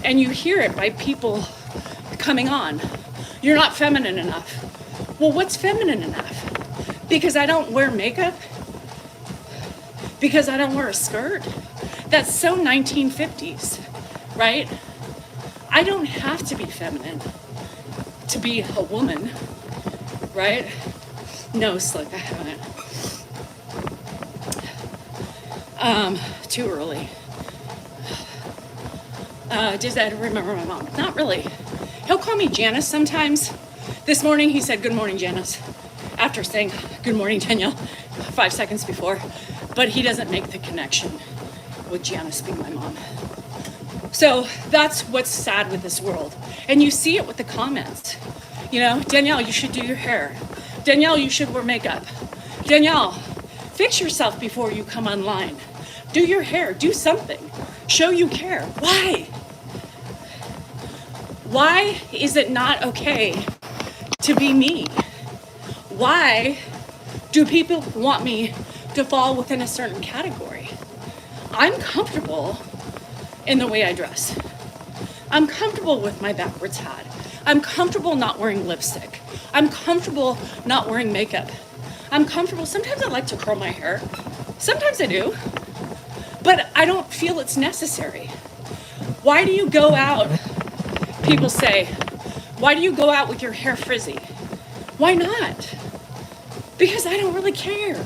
And you hear it by people coming on. You're not feminine enough. Well, what's feminine enough? Because I don't wear makeup? Because I don't wear a skirt? That's so 1950s, right? I don't have to be feminine to be a woman, right? No, Slick, I haven't. Too early. Just I remember my mom. Not really. He'll call me Janice sometimes. This morning he said, "Good morning, Janice," after saying, "Good morning, Danielle," 5 seconds before. But he doesn't make the connection with Janice being my mom. So that's what's sad with this world. And you see it with the comments. Danielle, you should do your hair. Danielle, you should wear makeup. Danielle, fix yourself before you come online. Do your hair, do something. Show you care. Why? Why is it not okay to be me? Why do people want me to fall within a certain category? I'm comfortable in the way I dress. I'm comfortable with my backwards hat. I'm comfortable not wearing lipstick. I'm comfortable not wearing makeup. I'm comfortable. Sometimes I like to curl my hair. Sometimes I do. But I don't feel it's necessary. Why do you go out? People say, why do you go out with your hair frizzy? Why not? Because I don't really care.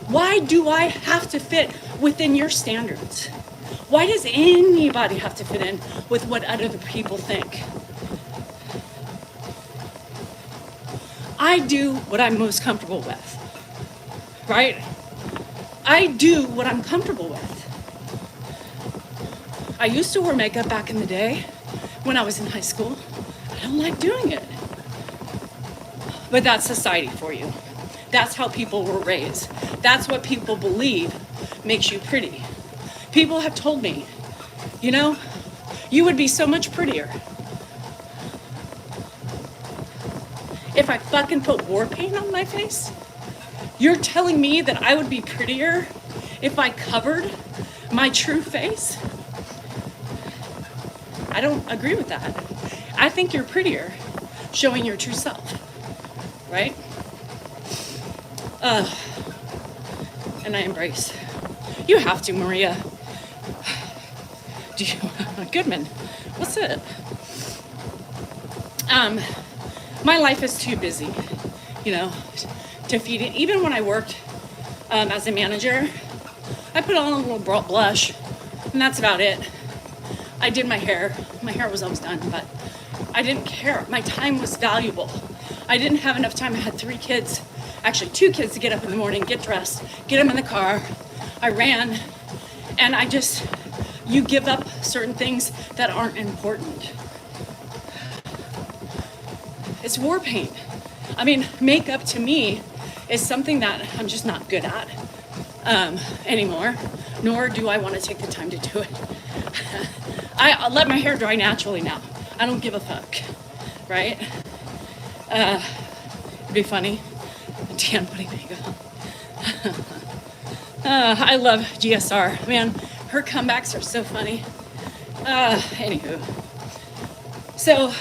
Why do I have to fit within your standards? Why does anybody have to fit in with what other people think? I do what I'm most comfortable with, right? I do what I'm comfortable with. I used to wear makeup back in the day when I was in high school. I don't like doing it. But that's society for you. That's how people were raised. That's what people believe makes you pretty. People have told me, You would be so much prettier if I fucking put war paint on my face. You're telling me that I would be prettier if I covered my true face? I don't agree with that. I think you're prettier showing your true self, right? And I embrace. You have to, Maria. Do you, Goodman, what's it? My life is too busy, you know, to feed it. Even when I worked as a manager, I put on a little blush, and that's about it. I did my hair. My hair was almost done, but I didn't care. My time was valuable. I didn't have enough time. I had 3 kids, actually 2 kids, to get up in the morning, get dressed, get them in the car. I ran, and you give up certain things that aren't important. It's war paint. I mean, makeup to me is something that I'm just not good at anymore, nor do I want to take the time to do it. I let my hair dry naturally now. I don't give a fuck, right? It'd be funny. Dan putting makeup on. I love GSR. Man, her comebacks are so funny. Anywho. So,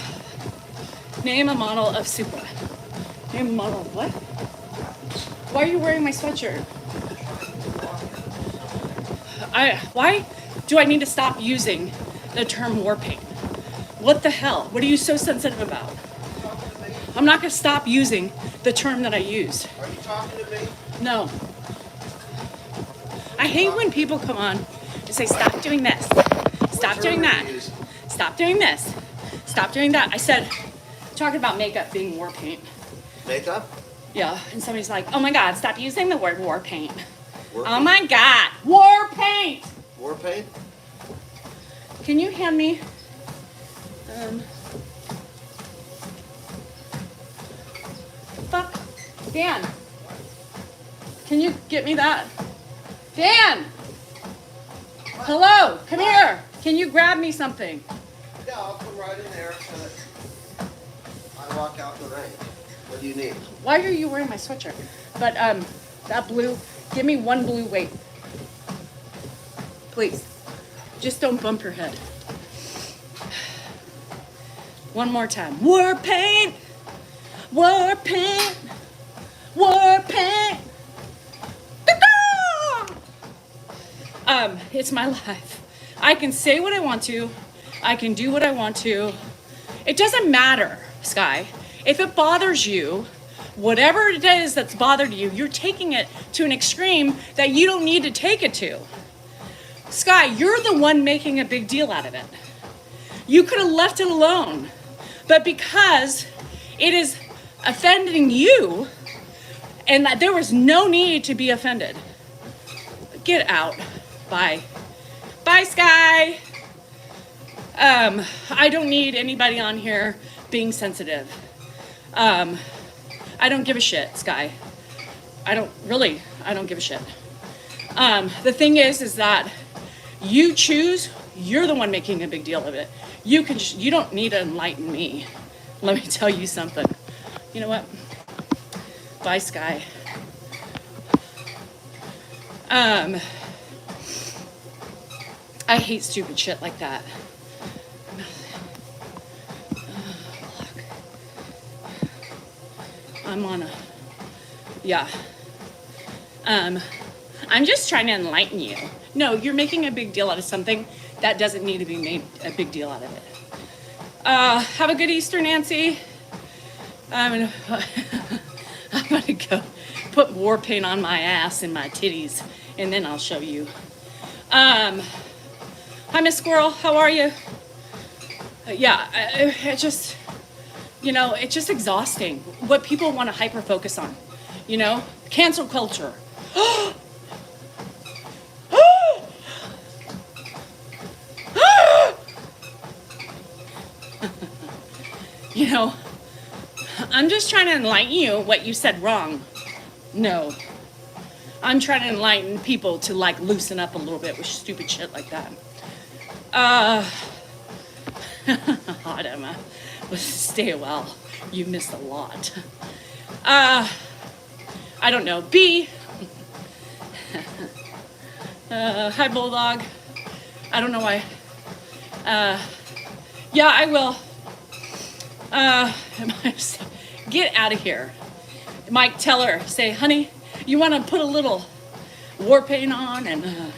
name a model of Supra. Name a model of what? Why are you wearing my sweatshirt? Why do I need to stop using the term war paint? What the hell? What are you so sensitive about? I'm not going to stop using the term that I use. Are you talking to me? No. I hate when people come on and say, stop doing this. Stop doing that. Stop doing this. Stop doing that. I said, talking about makeup being war paint. Makeup? Yeah, and somebody's like, oh my God, stop using the word war paint. War Oh paint? my God, war paint! War paint? Can you hand me, fuck, Dan, can you get me that? Dan! Hello, come here. Can you grab me something? Yeah, I'll come right in there so that I walk out in the rain. What do you need? Why are you wearing my sweatshirt? But that blue, give me 1 blue weight. Please. Just don't bump your head. One more time. War paint! War paint! War paint! It's my life. I can say what I want to. I can do what I want to. It doesn't matter, Sky. If it bothers you, whatever it is that's bothered you, you're taking it to an extreme that you don't need to take it to. Sky, you're the one making a big deal out of it. You could have left it alone. But because it is offending you, and that there was no need to be offended, get out. Bye. Bye, Sky. I don't need anybody on here being sensitive. I don't give a shit, Sky. I don't give a shit. The thing is that you choose, you're the one making a big deal of it. You don't need to enlighten me. Let me tell you something. You know what? Bye, Sky. I hate stupid shit like that. I'm on a, yeah. I'm just trying to enlighten you. No, you're making a big deal out of something that doesn't need to be made a big deal out of it. Have a good Easter, Nancy. I'm gonna go put war paint on my ass and my titties, and then I'll show you. Hi, Miss Squirrel, how are you? It just, it's just exhausting what people want to hyper focus on, cancel culture. I'm just trying to enlighten you what you said wrong. No. I'm trying to enlighten people to loosen up a little bit with stupid shit like that. Hot Emma. Stay well. You missed a lot. I don't know. B. Hi, Bulldog. I don't know why. Yeah, I will. Get out of here. Mike, tell her, say, honey, you want to put a little war paint on and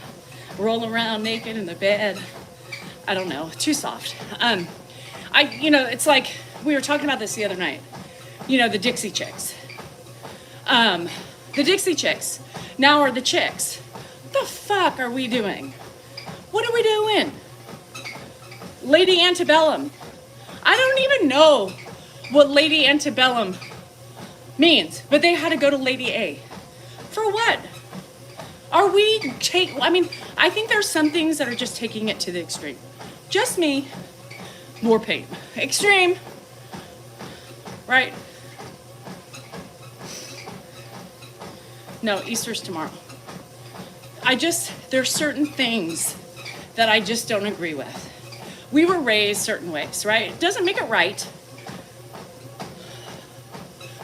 roll around naked in the bed? I don't know. Too soft. It's like we were talking about this the other night. The Dixie Chicks. The Dixie Chicks now are the chicks. What the fuck are we doing? What are we doing? Lady Antebellum. I don't even know what Lady Antebellum means, but they had to go to Lady A. For what? I think there's some things that are just taking it to the extreme. Just me. More pain. Extreme. Right? No, Easter's tomorrow. There's certain things that I just don't agree with. We were raised certain ways, right? It doesn't make it right.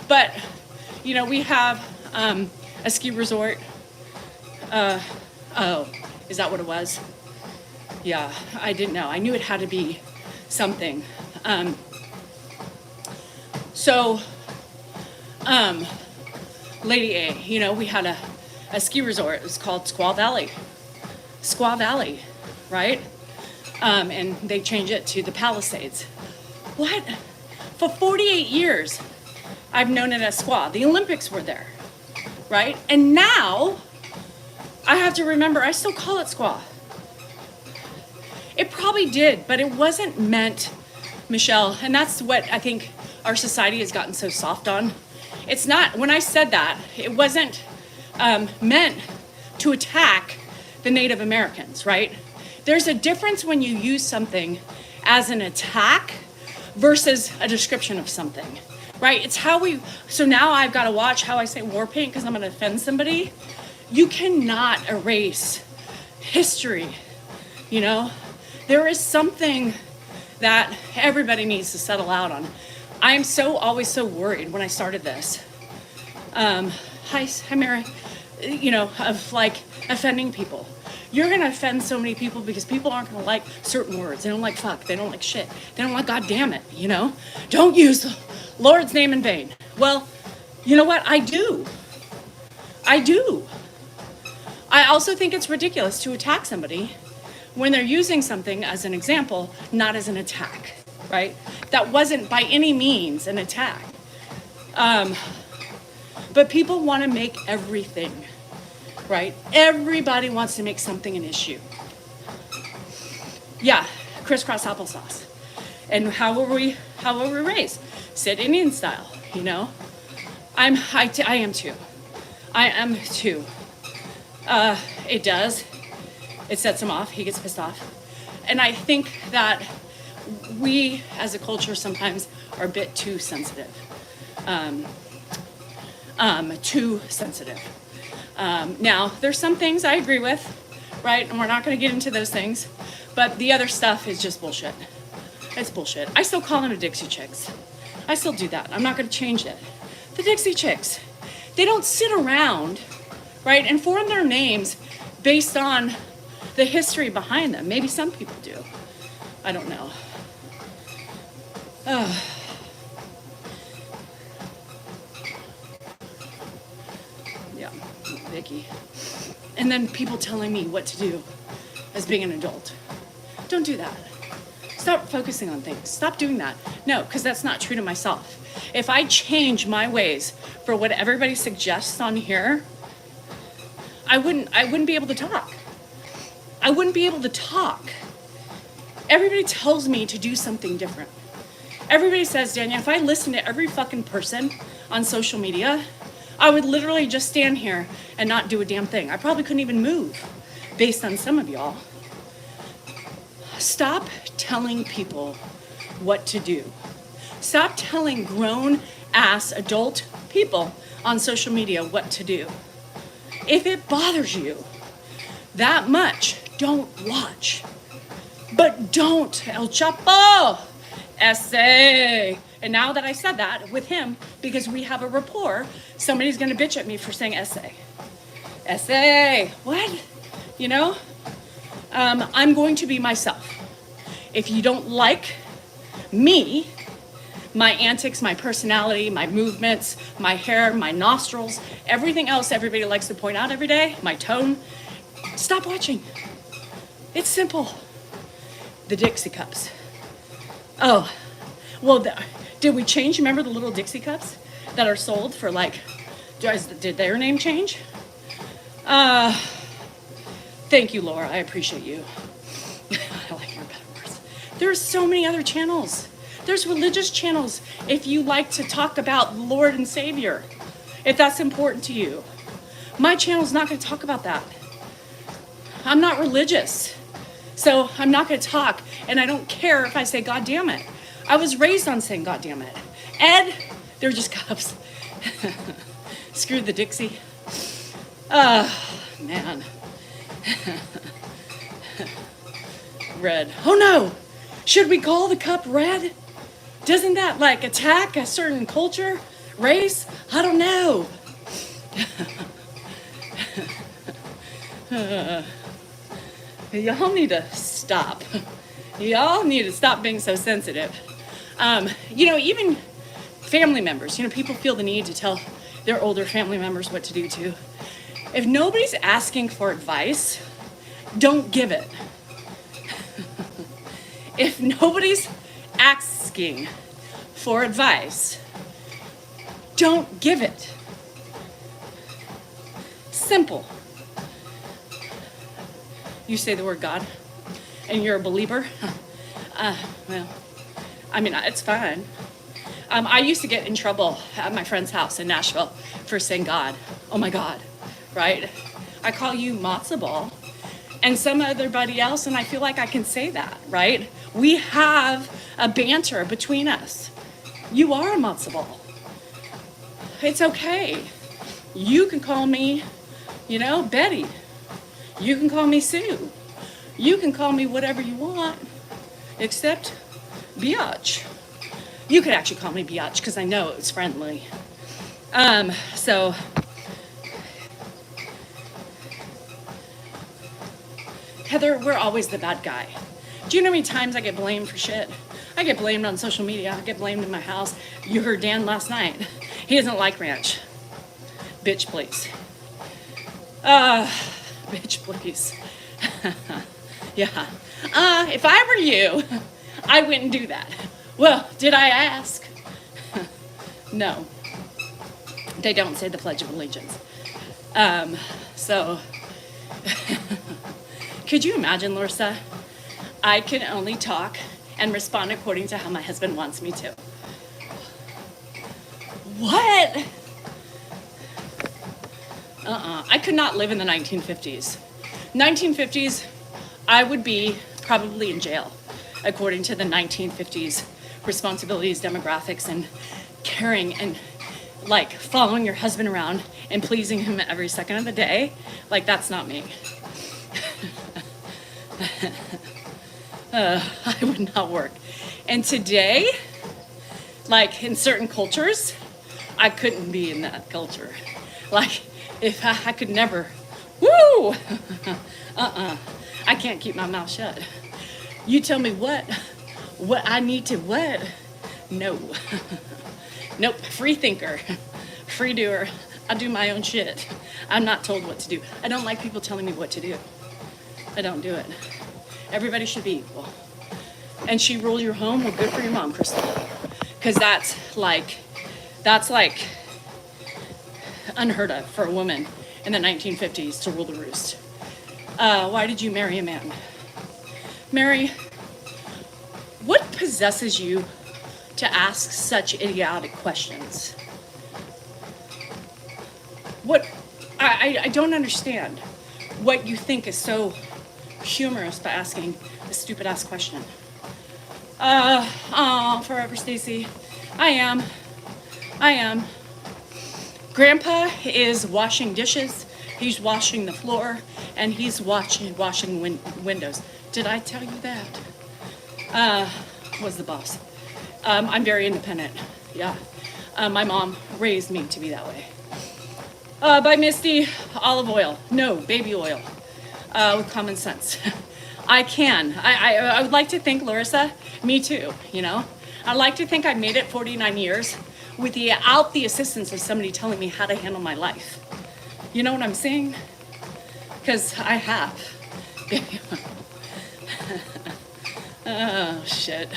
But, we have a ski resort. Is that what it was? Yeah, I didn't know. I knew it had to be something. Lady A, we had a ski resort. It was called Squaw Valley, right? And they changed it to the Palisades. What? For 48 years, I've known it as Squaw. The Olympics were there, right? And now, I have to remember, I still call it Squaw. It probably did, but it wasn't meant, Michelle, and that's what I think our society has gotten so soft on. It's not, when I said that, it wasn't meant to attack the Native Americans, right? There's a difference when you use something as an attack versus a description of something, right? It's so now I've got to watch how I say war paint because I'm going to offend somebody. You cannot erase history, There is something that everybody needs to settle out on. I'm always so worried when I started this. Hi, Mary. Of offending people. You're gonna offend so many people because people aren't gonna like certain words. They don't like fuck. They don't like shit. They don't like God damn it. Don't use the Lord's name in vain. Well, you know what? I do. I also think it's ridiculous to attack somebody when they're using something as an example, not as an attack, right? That wasn't by any means an attack. But people want to make everything, right? Everybody wants to make something an issue. Yeah, crisscross applesauce. And how were we raised? Sit Indian style, I am too. I am too. It does. It sets him off. He gets pissed off. And I think that we as a culture sometimes are a bit too sensitive. Now, there's some things I agree with, right? And we're not going to get into those things. But the other stuff is just bullshit. It's bullshit. I still call them the Dixie Chicks. I still do that. I'm not going to change it. The Dixie Chicks. They don't sit around, right, and form their names based on the history behind them. Maybe some people do. I don't know. Yeah, Vicky. And then people telling me what to do as being an adult. Don't do that. Stop focusing on things. Stop doing that. No, because that's not true to myself. If I change my ways for what everybody suggests on here, I wouldn't be able to talk. I wouldn't be able to talk. Everybody tells me to do something different. Everybody says, Danielle, if I listen to every fucking person on social media, I would literally just stand here and not do a damn thing. I probably couldn't even move based on some of y'all. Stop telling people what to do. Stop telling grown-ass adult people on social media what to do. If it bothers you that much, don't watch. But Don't, El Chapo, essay. And now that I said that with him, because we have a rapport, somebody's gonna bitch at me for saying essay. Essay, what? You know? I'm going to be myself. If you don't like me, my antics, my personality, my movements, my hair, my nostrils, everything else everybody likes to point out every day, my tone, stop watching. It's simple. The Dixie cups. Oh, well, did we change? Remember the little Dixie cups that are sold for like, did their name change? Thank you, Laura. I appreciate you. I like your better words. There's so many other channels. There's religious channels if you like to talk about Lord and Savior, if that's important to you. My channel's not going to talk about that. I'm not religious, so I'm not going to talk, and I don't care if I say God damn it. I was raised on saying God damn it. Ed, they're just cups. Screw the Dixie. Man. Red. Oh no! Should we call the cup red? Doesn't that like attack a certain culture, race? I don't know. Y'all need to stop. Y'all need to stop being so sensitive. Even family members, people feel the need to tell their older family members what to do too. If nobody's asking for advice, don't give it. If nobody's asking for advice, don't give it. Simple. You say the word God, and you're a believer. It's fine. I used to get in trouble at my friend's house in Nashville for saying God. Oh my God, right? I call you matzo ball and some everybody else, and I feel like I can say that, right? We have a banter between us. You are a matzo ball. It's okay. You can call me, Betty. You can call me Sue. You can call me whatever you want, except biatch. You could actually call me biatch because I know it's friendly. Heather, we're always the bad guy. Do you know how many times I get blamed for shit? I get blamed on social media. I get blamed in my house. You heard Dan last night. He doesn't like ranch. Bitch, please. Bitch, please. Yeah. If I were you, I wouldn't do that. Well, did I ask? No. They don't say the Pledge of Allegiance. Could you imagine, Larissa? I can only talk and respond according to how my husband wants me to. What? I could not live in the 1950s. 1950s, I would be probably in jail, according to the 1950s responsibilities, demographics, and caring and like following your husband around and pleasing him every second of the day. Like, that's not me. I would not work. And today, like in certain cultures, I couldn't be in that culture. Like, if I could never, woo! I can't keep my mouth shut. You tell me what I need to what? No. Nope, free thinker, free doer. I do my own shit. I'm not told what to do. I don't like people telling me what to do. I don't do it. Everybody should be equal. And she ruled your home? Well, good for your mom, Crystal. Because that's like unheard of for a woman in the 1950s to rule the roost. Why did you marry a man? Mary, what possesses you to ask such idiotic questions? I don't understand what you think is so humorous by asking a stupid ass question. Forever Stacy. I am. Grandpa is washing dishes, he's washing the floor, and he's washing windows. Did I tell you that? was the boss. I'm very independent. Yeah. My mom raised me to be that way. By Misty, olive oil. No, baby oil. With common sense. I can. I would like to think, Larissa, me too, you know? I'd like to think I made it 49 years without the assistance of somebody telling me how to handle my life. You know what I'm saying? Because I have. Oh, shit.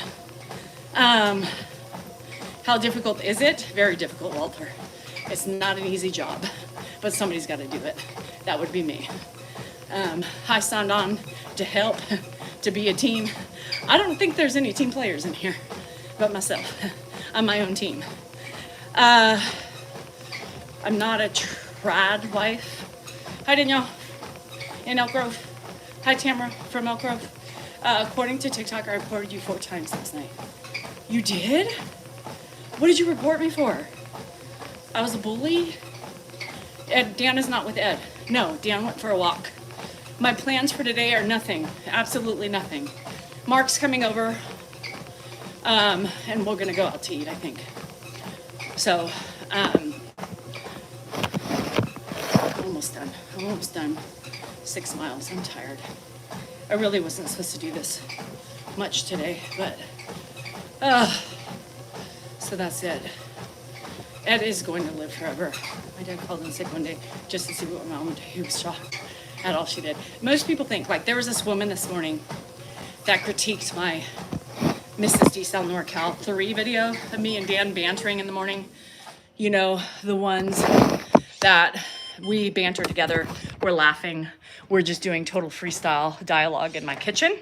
How difficult is it? Very difficult, Walter. It's not an easy job, but somebody's got to do it. That would be me. I signed on to help, to be a team. I don't think there's any team players in here but myself. I'm my own team. I'm not a trad wife. Hi, Danielle in Elk Grove. Hi, Tamara from Elk Grove. According to TikTok, I reported you 4 times last night. You did? What did you report me for? I was a bully? Dan is not with Ed. No, Dan went for a walk. My plans for today are nothing, absolutely nothing. Mark's coming over, and we're gonna go out to eat, I think. So, I'm almost done. 6 miles, I'm tired. I really wasn't supposed to do this much today, but, so that's it. Ed is going to live forever. My dad called in sick one day just to see what my mom would do. He was shocked at all she did. Most people think, like, there was this woman this morning that critiqued my Mrs. D-Cell NorCal 3 video of me and Dan bantering in the morning. You know, the ones that we banter together, we're laughing, we're just doing total freestyle dialogue in my kitchen.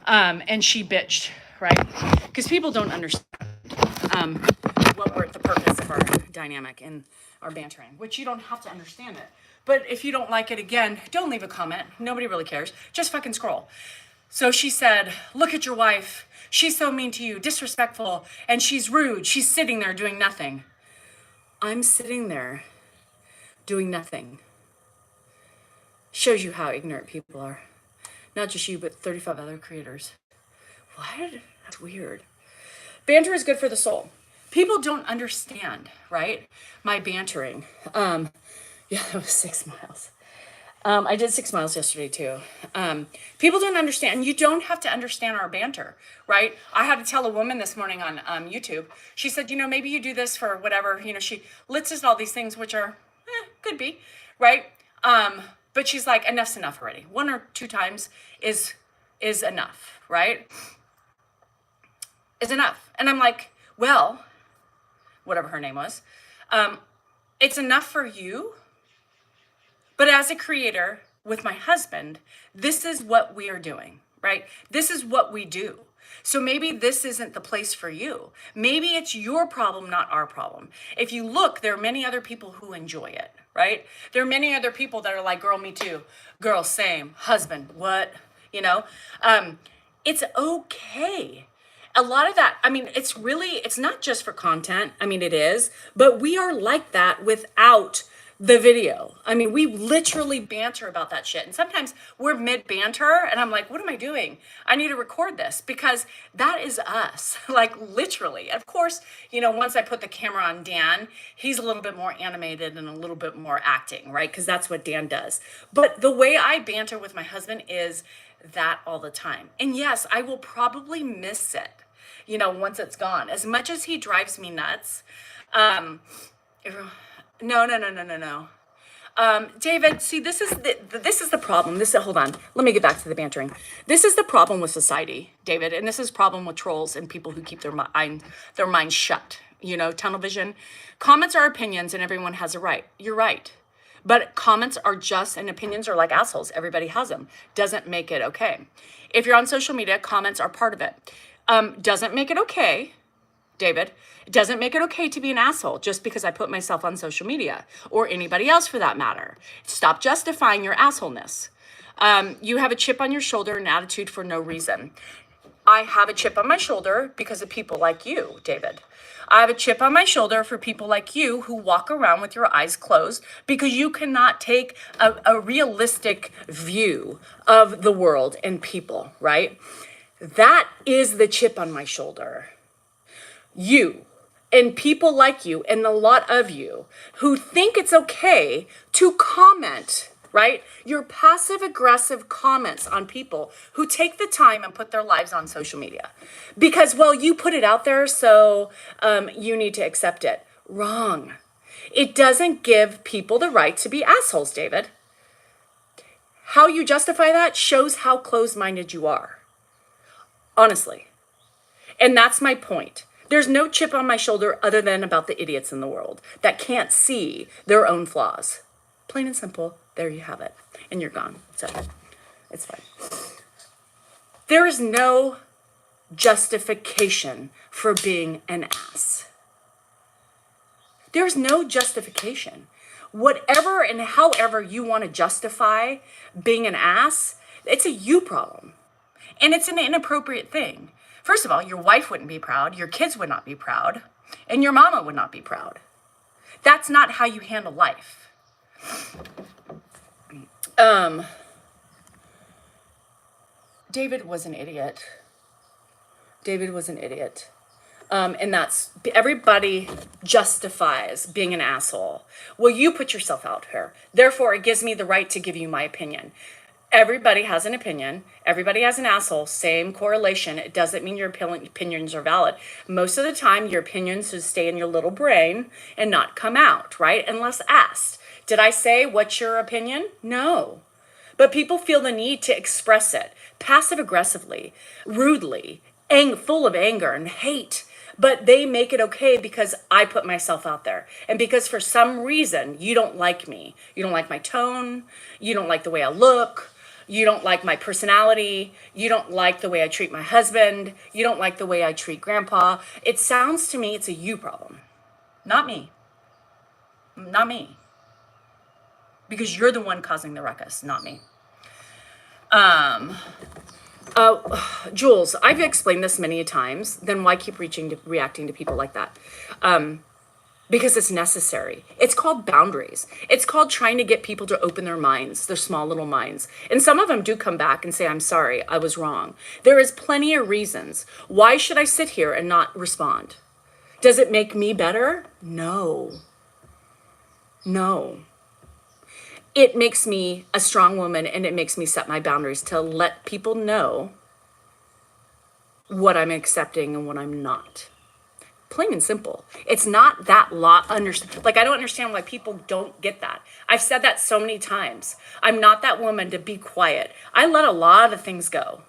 And she bitched, right? Because people don't understand the purpose of our dynamic and our bantering, which you don't have to understand it. But if you don't like it, again, don't leave a comment. Nobody really cares. Just fucking scroll. So she said, look at your wife. She's so mean to you, disrespectful, and she's rude. She's sitting there doing nothing. I'm sitting there doing nothing. Shows you how ignorant people are. Not just you, but 35 other creators. What? That's weird. Banter is good for the soul. People don't understand, right? My bantering. Yeah, that was 6 miles. I did 6 miles yesterday too. People don't understand. You don't have to understand our banter, right? I had to tell a woman this morning on YouTube. She said, you know, maybe you do this for whatever, you know, she listed all these things, which are, could be, right? But she's like, enough's enough already. 1 or 2 times is enough, right? Is enough. And I'm like, well, whatever her name was, it's enough for you. But as a creator with my husband, this is what we are doing, right? This is what we do. So maybe this isn't the place for you. Maybe it's your problem, not our problem. If you look, there are many other people who enjoy it, right? There are many other people that are like, girl, me too. Girl, same. Husband, what? You know? It's okay. A lot of that, I mean, it's not just for content. I mean, it is, but we are like that without the video. I mean, we literally banter about that shit. And sometimes we're mid banter and I'm like, what am I doing? I need to record this because that is us, like literally. Of course, you know, once I put the camera on Dan, he's a little bit more animated and a little bit more acting, right? Because that's what Dan does. But the way I banter with my husband is that all the time. And yes, I will probably miss it, you know, once it's gone. As much as he drives me nuts, No. David, see, this is the problem. Hold on. Let me get back to the bantering. This is the problem with society, David, and this is the problem with trolls and people who keep their minds shut. You know, tunnel vision. Comments are opinions, and everyone has a right. You're right. But comments are just, and opinions are like assholes. Everybody has them. Doesn't make it okay. If you're on social media, comments are part of it. Doesn't make it okay, David. It doesn't make it okay to be an asshole just because I put myself on social media or anybody else for that matter. Stop justifying your assholeness. You have a chip on your shoulder, an attitude for no reason. I have a chip on my shoulder because of people like you, David. I have a chip on my shoulder for people like you who walk around with your eyes closed because you cannot take a realistic view of the world and people, right? That is the chip on my shoulder. You and people like you and a lot of you who think it's okay to comment, right? Your passive aggressive comments on people who take the time and put their lives on social media because, well, you put it out there, so you need to accept it. Wrong. It doesn't give people the right to be assholes, David. How you justify that shows how closed-minded you are. Honestly. And that's my point. There's no chip on my shoulder other than about the idiots in the world that can't see their own flaws. Plain and simple, there you have it. And you're gone. So it's fine. There is no justification for being an ass. There's no justification. Whatever and however you want to justify being an ass, it's a you problem. And it's an inappropriate thing. First of all, your wife wouldn't be proud, your kids would not be proud, and your mama would not be proud. That's not how you handle life. David was an idiot. And that's, everybody justifies being an asshole. Well, you put yourself out here. Therefore, it gives me the right to give you my opinion. Everybody has an opinion. Everybody has an asshole. Same correlation. It doesn't mean your opinions are valid. Most of the time, your opinions just stay in your little brain and not come out, right? Unless asked. Did I say, what's your opinion? No. But people feel the need to express it passive aggressively, rudely, full of anger and hate. But they make it okay because I put myself out there. And because for some reason, you don't like me. You don't like my tone. You don't like the way I look. You don't like my personality. You don't like the way I treat my husband. You don't like the way I treat grandpa. It sounds to me it's a you problem. Not me. Not me. Because you're the one causing the ruckus, not me. Jules, I've explained this many times. Then why keep reacting to people like that? Because it's necessary. It's called boundaries. It's called trying to get people to open their minds, their small little minds. And some of them do come back and say, I'm sorry, I was wrong. There is plenty of reasons. Why should I sit here and not respond? Does it make me better? No. It makes me a strong woman, and it makes me set my boundaries to let people know what I'm accepting and what I'm not. Plain and simple. It's not that like, I don't understand why people don't get that. I've said that so many times. I'm not that woman to be quiet. I let a lot of things go.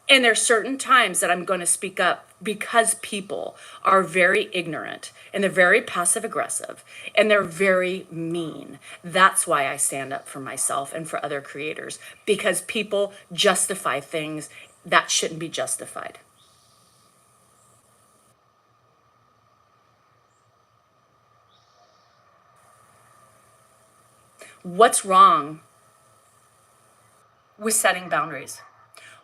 And there's certain times that I'm going to speak up because people are very ignorant and they're very passive aggressive and they're very mean. That's why I stand up for myself and for other creators, because people justify things that shouldn't be justified. What's wrong with setting boundaries?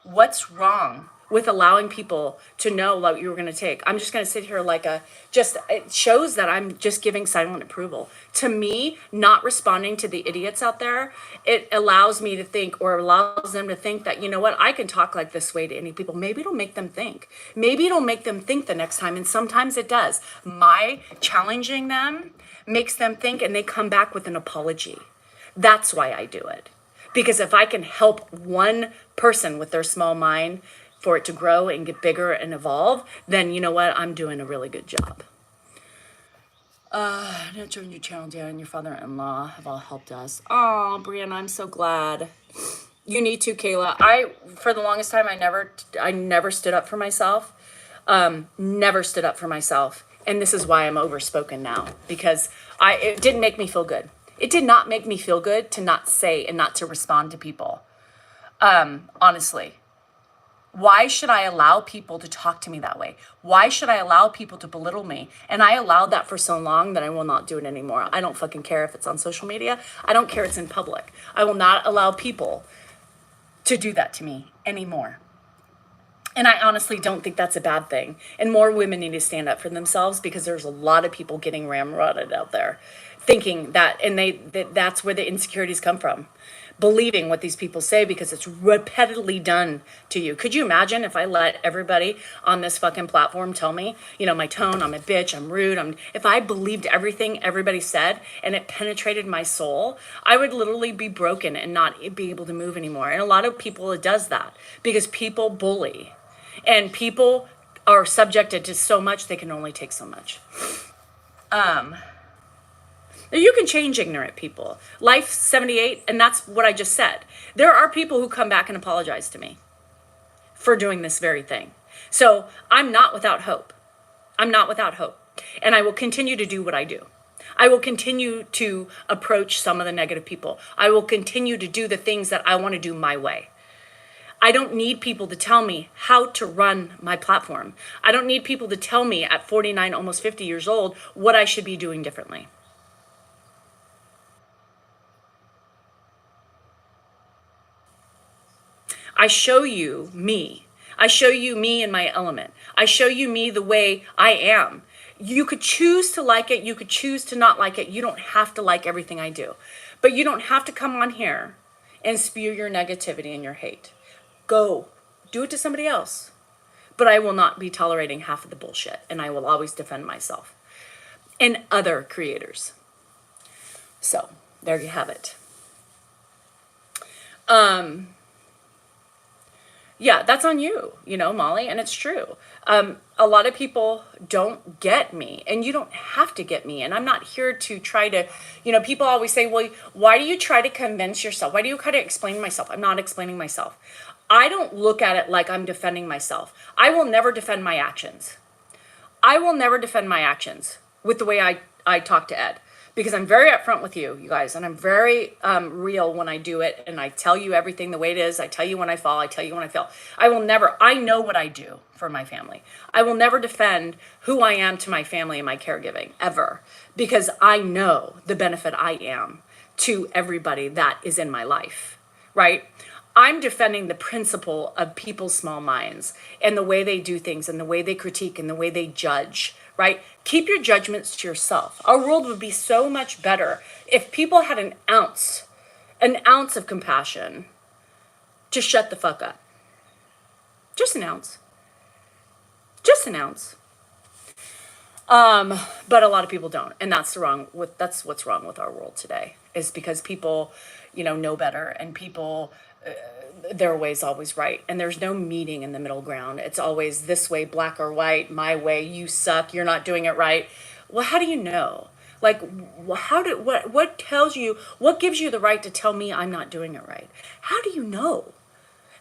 What's wrong with allowing people to know what you were going to take? I'm just going to sit here like it shows that I'm just giving silent approval. To me, not responding to the idiots out there, it allows me to think, or allows them to think that, you know what, I can talk like this way to any people. Maybe it'll make them think. Maybe it'll make them think the next time. And sometimes it does. My challenging them makes them think, and they come back with an apology. That's why I do it. Because if I can help one person with their small mind for it to grow and get bigger and evolve, then you know what? I'm doing a really good job. Not join your channel, Dan, and your father-in-law have all helped us. Oh, Brianna, I'm so glad. You need to, Kayla. For the longest time, I never stood up for myself. Never stood up for myself. And this is why I'm overspoken now, because it didn't make me feel good. It did not make me feel good to not say and not to respond to people. Honestly. Why should I allow people to talk to me that way? Why should I allow people to belittle me? And I allowed that for so long that I will not do it anymore. I don't fucking care if it's on social media. I don't care if it's in public. I will not allow people to do that to me anymore. And I honestly don't think that's a bad thing. And more women need to stand up for themselves, because there's a lot of people getting ramrodded out there thinking that, and that's where the insecurities come from. believing what these people say because it's repetitively done to you. Could you imagine if I let everybody on this fucking platform tell me, my tone, I'm a bitch, I'm rude, if I believed everything everybody said and it penetrated my soul, I would literally be broken and not be able to move anymore. And a lot of people, it does that because people bully and people are subjected to so much, they can only take so much. You can change ignorant people. Life 78, and that's what I just said. There are people who come back and apologize to me for doing this very thing. So I'm not without hope. I'm not without hope. And I will continue to do what I do. I will continue to approach some of the negative people. I will continue to do the things that I want to do my way. I don't need people to tell me how to run my platform. I don't need people to tell me at 49, almost 50 years old, what I should be doing differently. I show you me. I show you me in my element. I show you me the way I am. You could choose to like it. You could choose to not like it. You don't have to like everything I do. But you don't have to come on here and spew your negativity and your hate. Go. Do it to somebody else. But I will not be tolerating half of the bullshit. And I will always defend myself and other creators. So, there you have it. Yeah, that's on you, Molly, and it's true. A lot of people don't get me, and you don't have to get me. And I'm not here to try to, people always say, well, why do you try to convince yourself? Why do you try to explain myself? I'm not explaining myself. I don't look at it like I'm defending myself. I will never defend my actions. I will never defend my actions with the way I talk to Ed. Because I'm very upfront with you guys, and I'm very real when I do it, and I tell you everything the way it is. I tell you when I fall, I tell you when I fail. I know what I do for my family. I will never defend who I am to my family and my caregiving, ever, because I know the benefit I am to everybody that is in my life, right? I'm defending the principle of people's small minds and the way they do things and the way they critique and the way they judge, right? Keep your judgments to yourself. Our world would be so much better if people had an ounce of compassion to shut the fuck up. Just an ounce. Just an ounce. But a lot of people don't. And that's what's wrong with our world today, is because people, know better, and people, their way's always right. And there's no meeting in the middle ground. It's always this way, black or white, my way, you suck, you're not doing it right. Well, how do you know? Like, what tells you, what gives you the right to tell me I'm not doing it right? How do you know?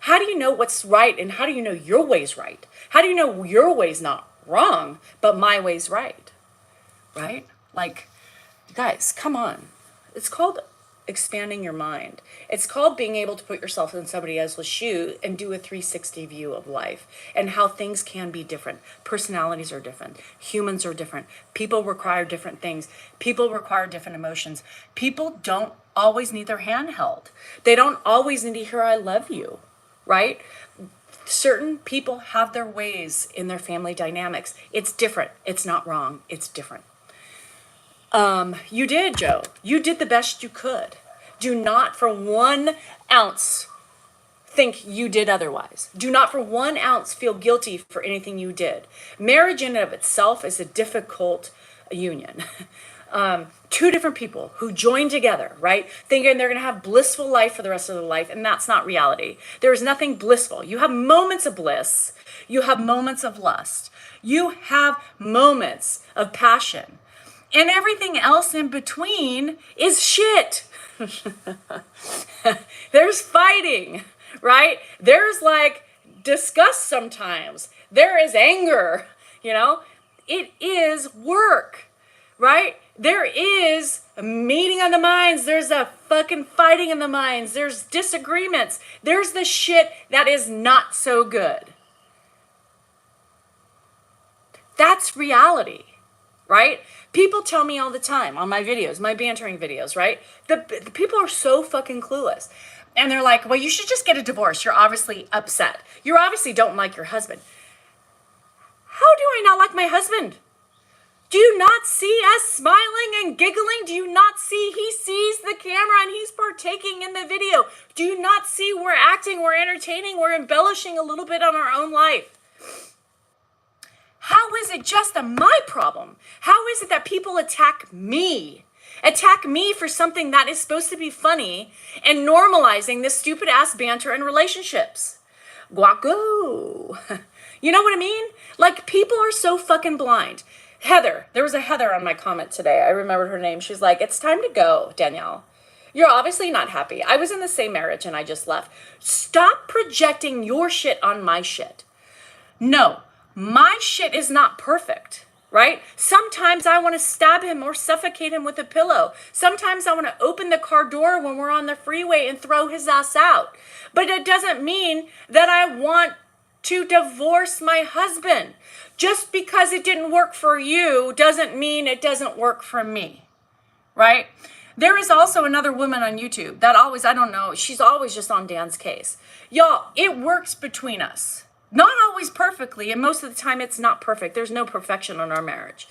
How do you know what's right? And how do you know your way's right? How do you know your way's not wrong, but my way's right? Right? Like, guys, come on. It's called expanding your mind. It's called being able to put yourself in somebody else's shoe and do a 360 view of life and how things can be different. Personalities are different. Humans are different. People require different things. People require different emotions. People don't always need their hand held. They don't always need to hear I love you, right? Certain people have their ways in their family dynamics. It's different. It's not wrong. It's different. You did, Joe. You did the best you could. Do not for 1 ounce think you did otherwise. Do not for 1 ounce feel guilty for anything you did. Marriage in and of itself is a difficult union. Two different people who join together, right? Thinking they're going to have blissful life for the rest of their life. And that's not reality. There is nothing blissful. You have moments of bliss. You have moments of lust. You have moments of passion. And everything else in between is shit. There's fighting, right? There's like disgust sometimes. There is anger, It is work, right? There is a meeting of the minds. There's a fucking fighting in the minds. There's disagreements. There's the shit that is not so good. That's reality, right? People tell me all the time on my videos, my bantering videos, right? The people are so fucking clueless. And they're like, well, you should just get a divorce. You're obviously upset. You obviously don't like your husband. How do I not like my husband? Do you not see us smiling and giggling? Do you not see he sees the camera and he's partaking in the video? Do you not see we're acting, we're entertaining, we're embellishing a little bit on our own life? How is it just my problem? How is it that people attack me? Attack me for something that is supposed to be funny and normalizing this stupid ass banter in relationships? Guaco. You know what I mean? Like, people are so fucking blind. Heather, there was a Heather on my comment today. I remembered her name. She's like, it's time to go, Danielle. You're obviously not happy. I was in the same marriage and I just left. Stop projecting your shit on my shit. No, my shit is not perfect, right? Sometimes I want to stab him or suffocate him with a pillow. Sometimes I want to open the car door when we're on the freeway and throw his ass out. But it doesn't mean that I want to divorce my husband. Just because it didn't work for you doesn't mean it doesn't work for me, right? There is also another woman on YouTube that always, I don't know, she's always just on Dan's case. Y'all, it works between us. Not always perfectly, and most of the time it's not perfect. There's no perfection in our marriage.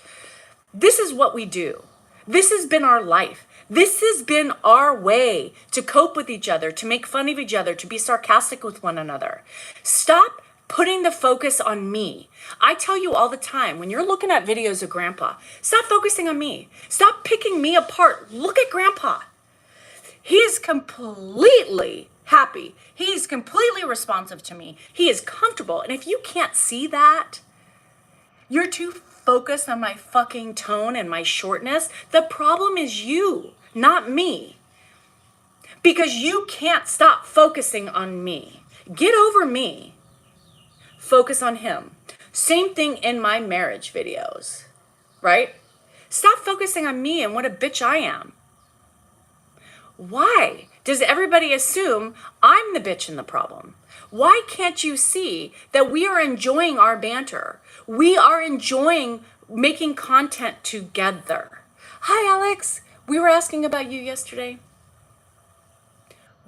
This is what we do. This has been our life. This has been our way to cope with each other, to make fun of each other, to be sarcastic with one another. Stop putting the focus on me. I tell you all the time, when you're looking at videos of Grandpa, stop focusing on me. Stop picking me apart. Look at Grandpa. He is completely happy. He's completely responsive to me. He is comfortable. And if you can't see that, you're too focused on my fucking tone and my shortness. The problem is you, not me. Because you can't stop focusing on me. Get over me. Focus on him. Same thing in my marriage videos, right? Stop focusing on me and what a bitch I am. Why does everybody assume I'm the bitch in the problem? Why can't you see that we are enjoying our banter? We are enjoying making content together. Hi, Alex. We were asking about you yesterday.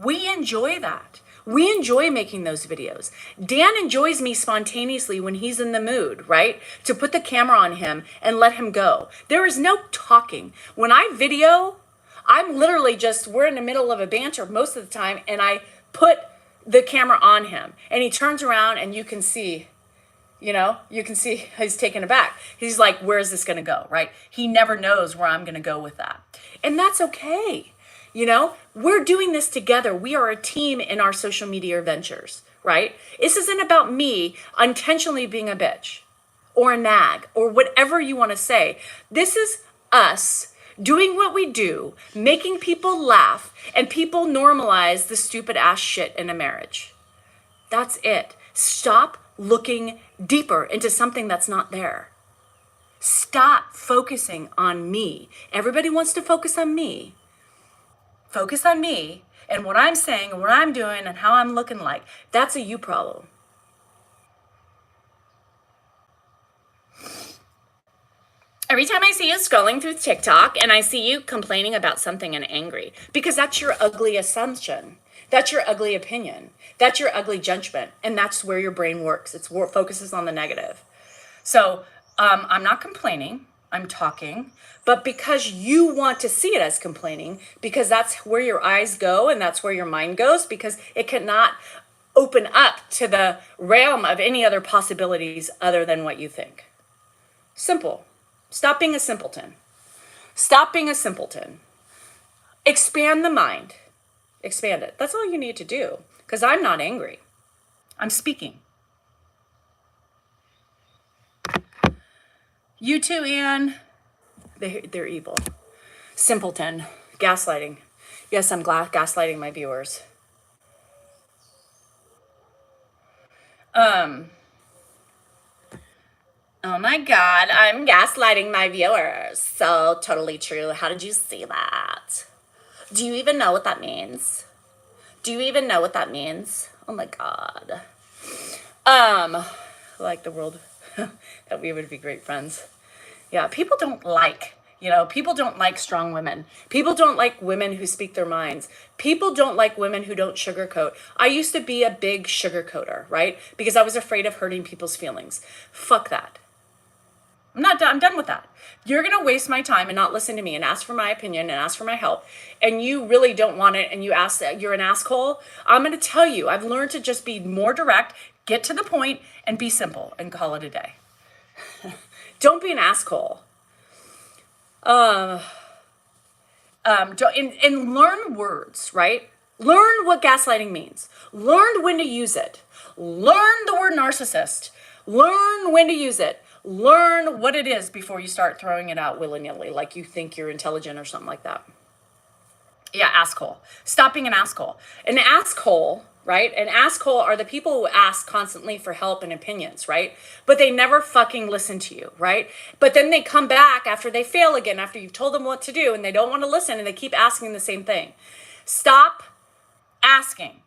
We enjoy that. We enjoy making those videos. Dan enjoys me spontaneously when he's in the mood, right? To put the camera on him and let him go. There is no talking. When I video, I'm literally just, we're in the middle of a banter most of the time, and I put the camera on him. And he turns around and you can see he's taken aback. He's like, where's this going to go, right? He never knows where I'm going to go with that. And that's okay. We're doing this together. We are a team in our social media ventures, right? This isn't about me intentionally being a bitch or a nag or whatever you want to say. This is us doing what we do, making people laugh, and people normalize the stupid ass shit in a marriage. That's it. Stop looking deeper into something that's not there. Stop focusing on me. Everybody wants to focus on me. Focus on me and what I'm saying and what I'm doing and how I'm looking like. That's a you problem. Every time I see you scrolling through TikTok and I see you complaining about something and angry, because that's your ugly assumption. That's your ugly opinion. That's your ugly judgment. And that's where your brain works. It focuses on the negative. So I'm not complaining. I'm talking. But because you want to see it as complaining, because that's where your eyes go and that's where your mind goes, because it cannot open up to the realm of any other possibilities other than what you think. Simple. Stop being a simpleton. Stop being a simpleton. Expand the mind. Expand it. That's all you need to do. Because I'm not angry. I'm speaking. You too, Anne. They're evil. Simpleton. Gaslighting. Yes, I'm gaslighting my viewers. Oh my God, I'm gaslighting my viewers. So totally true. How did you see that? Do you even know what that means? Do you even know what that means? Oh my God. Like the world, that we would be great friends. Yeah, people don't like strong women. People don't like women who speak their minds. People don't like women who don't sugarcoat. I used to be a big sugarcoater, right? Because I was afraid of hurting people's feelings. Fuck that. I'm not done. I'm done with that. You're going to waste my time and not listen to me and ask for my opinion and ask for my help. And you really don't want it. And you ask that you're an asshole. I'm going to tell you, I've learned to just be more direct, get to the point, and be simple and call it a day. Don't be an asshole. And learn words, right? Learn what gaslighting means. Learn when to use it. Learn the word narcissist. Learn when to use it. Learn what it is before you start throwing it out willy-nilly, like you think you're intelligent or something like that. Yeah, asshole. Stop being an asshole. An asshole, right? An asshole are the people who ask constantly for help and opinions, right? But they never fucking listen to you, right? But then they come back after they fail again, after you've told them what to do, and they don't want to listen, and they keep asking the same thing. Stop asking.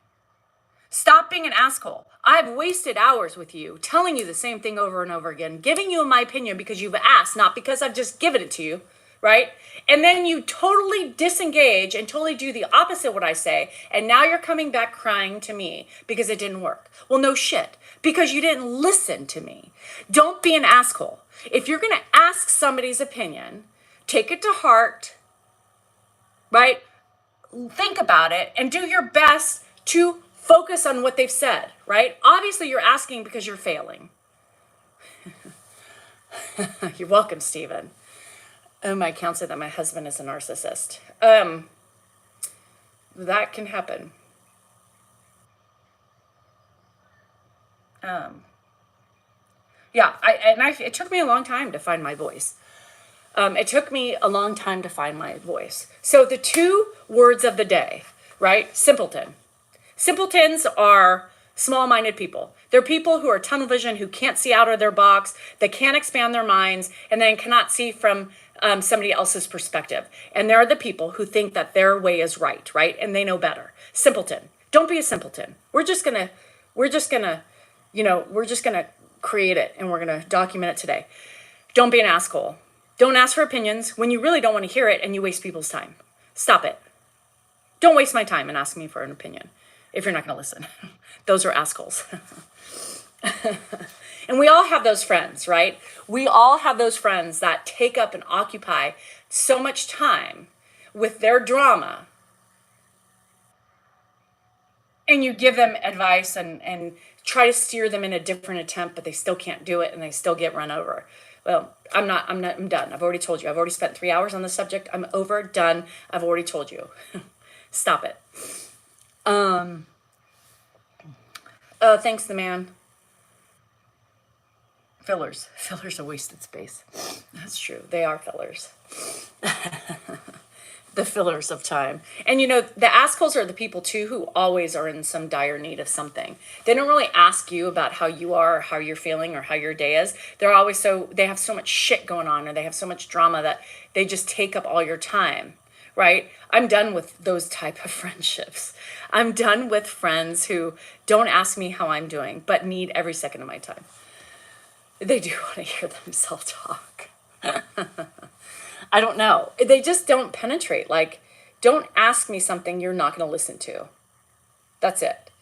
Stop being an asshole. I've wasted hours with you, telling you the same thing over and over again, giving you my opinion because you've asked, not because I've just given it to you, right? And then you totally disengage and totally do the opposite of what I say, and now you're coming back crying to me because it didn't work. Well, no shit, because you didn't listen to me. Don't be an asshole. If you're gonna ask somebody's opinion, take it to heart, right? Think about it and do your best to focus on what they've said, right? Obviously, you're asking because you're failing. You're welcome, Stephen. My counselor that my husband is a narcissist. That can happen. It took me a long time to find my voice. It took me a long time to find my voice. So the 2 words of the day, right? Simpleton. Simpletons are small-minded people. They're people who are tunnel vision, who can't see out of their box, that can't expand their minds, and then cannot see from somebody else's perspective. And they're the people who think that their way is right? And they know better. Simpleton. Don't be a simpleton. We're just gonna create it, and we're gonna document it today. Don't be an asshole. Don't ask for opinions when you really don't want to hear it and you waste people's time. Stop it. Don't waste my time and ask me for an opinion if you're not going to listen. Those are assholes. And we all have those friends, right? We all have those friends that take up and occupy so much time with their drama. And you give them advice and try to steer them in a different attempt, but they still can't do it and they still get run over. Well, I'm done. I've already told you. I've already spent 3 hours on this subject. I'm over, done. I've already told you. Stop it. Thanks, the man. Fillers. Fillers are wasted space. That's true. They are fillers. The fillers of time. And the assholes are the people too who always are in some dire need of something. They don't really ask you about how you are, or how you're feeling, or how your day is. They have so much shit going on, or they have so much drama that they just take up all your time, right? I'm done with those type of friendships. I'm done with friends who don't ask me how I'm doing, but need every second of my time. They do want to hear themselves talk. I don't know. They just don't penetrate. Like, don't ask me something you're not going to listen to. That's it.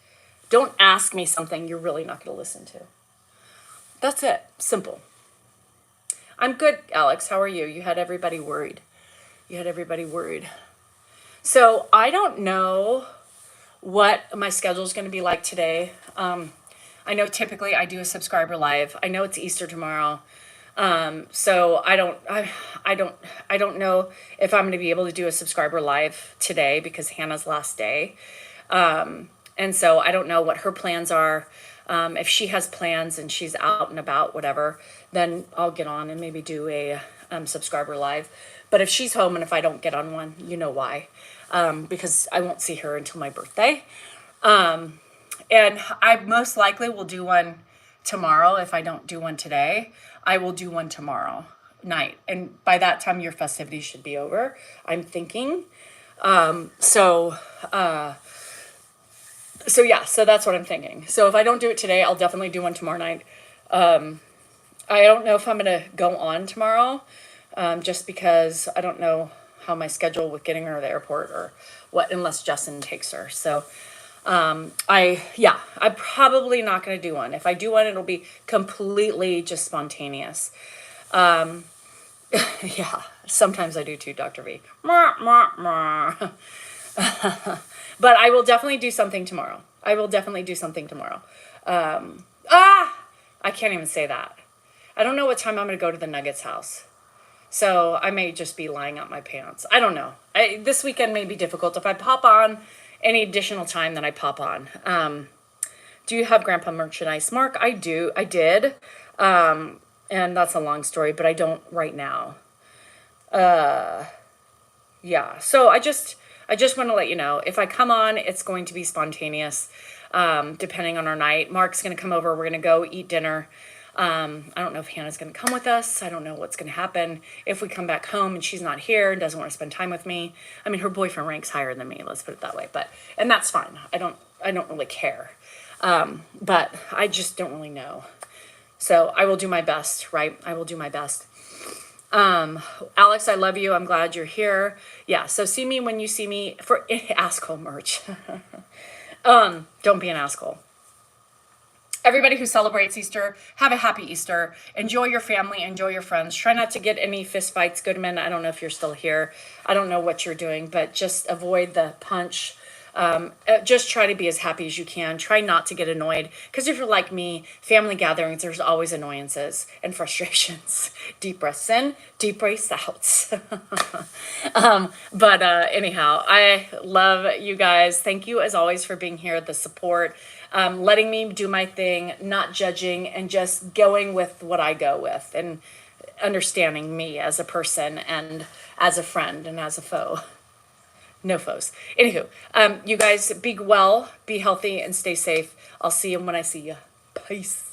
Don't ask me something you're really not going to listen to. That's it. Simple. I'm good, Alex. How are you? You had everybody worried. So I don't know what my schedule is going to be like today. I know typically I do a subscriber live. I know it's Easter tomorrow. So I don't know if I'm going to be able to do a subscriber live today because Hannah's last day. And so I don't know what her plans are. If she has plans and she's out and about, whatever, then I'll get on and maybe do a subscriber live. But if she's home and if I don't get on one, you know why. Because I won't see her until my birthday. And I most likely will do one tomorrow. If I don't do one today, I will do one tomorrow night. And by that time, your festivities should be over, I'm thinking. So that's what I'm thinking. So if I don't do it today, I'll definitely do one tomorrow night. I don't know if I'm going to go on tomorrow, just because I don't know how my schedule with getting her to the airport or what, unless Justin takes her. So I'm probably not going to do one. If I do one, it'll be completely just spontaneous. Yeah, sometimes I do too, Dr. V. Mwah, mwah, mwah. But I will definitely do something tomorrow. I will definitely do something tomorrow. I can't even say that. I don't know what time I'm going to go to the Nuggets house. So I may just be lying out my pants. I don't know. This weekend may be difficult. If I pop on any additional time, then I pop on. Do you have grandpa merchandise? Mark, I do. I did. And that's a long story, but I don't right now. Yeah. So I just want to let you know, if I come on, it's going to be spontaneous, depending on our night. Mark's going to come over. We're going to go eat dinner. I don't know if Hannah's going to come with us. I don't know what's going to happen if we come back home and she's not here and doesn't want to spend time with me. I mean, her boyfriend ranks higher than me. Let's put it that way. And that's fine. I don't really care. But I just don't really know. So I will do my best, right? I will do my best. Alex, I love you. I'm glad you're here. Yeah. So see me when you see me for asshole merch. Don't be an asshole. Everybody who celebrates Easter, have a happy Easter. Enjoy your family, enjoy your friends. Try not to get any fist fights, Goodman. I don't know if you're still here. I don't know what you're doing, but just avoid the punch. Just try to be as happy as you can. Try not to get annoyed. Because if you're like me, family gatherings, there's always annoyances and frustrations. Deep breaths in, deep breaths out. Anyhow, I love you guys. Thank you as always for being here, the support. Letting me do my thing, not judging, and just going with what I go with, and understanding me as a person and as a friend and as a foe. No foes. Anywho, you guys be well, be healthy, and stay safe. I'll see you when I see you. Peace.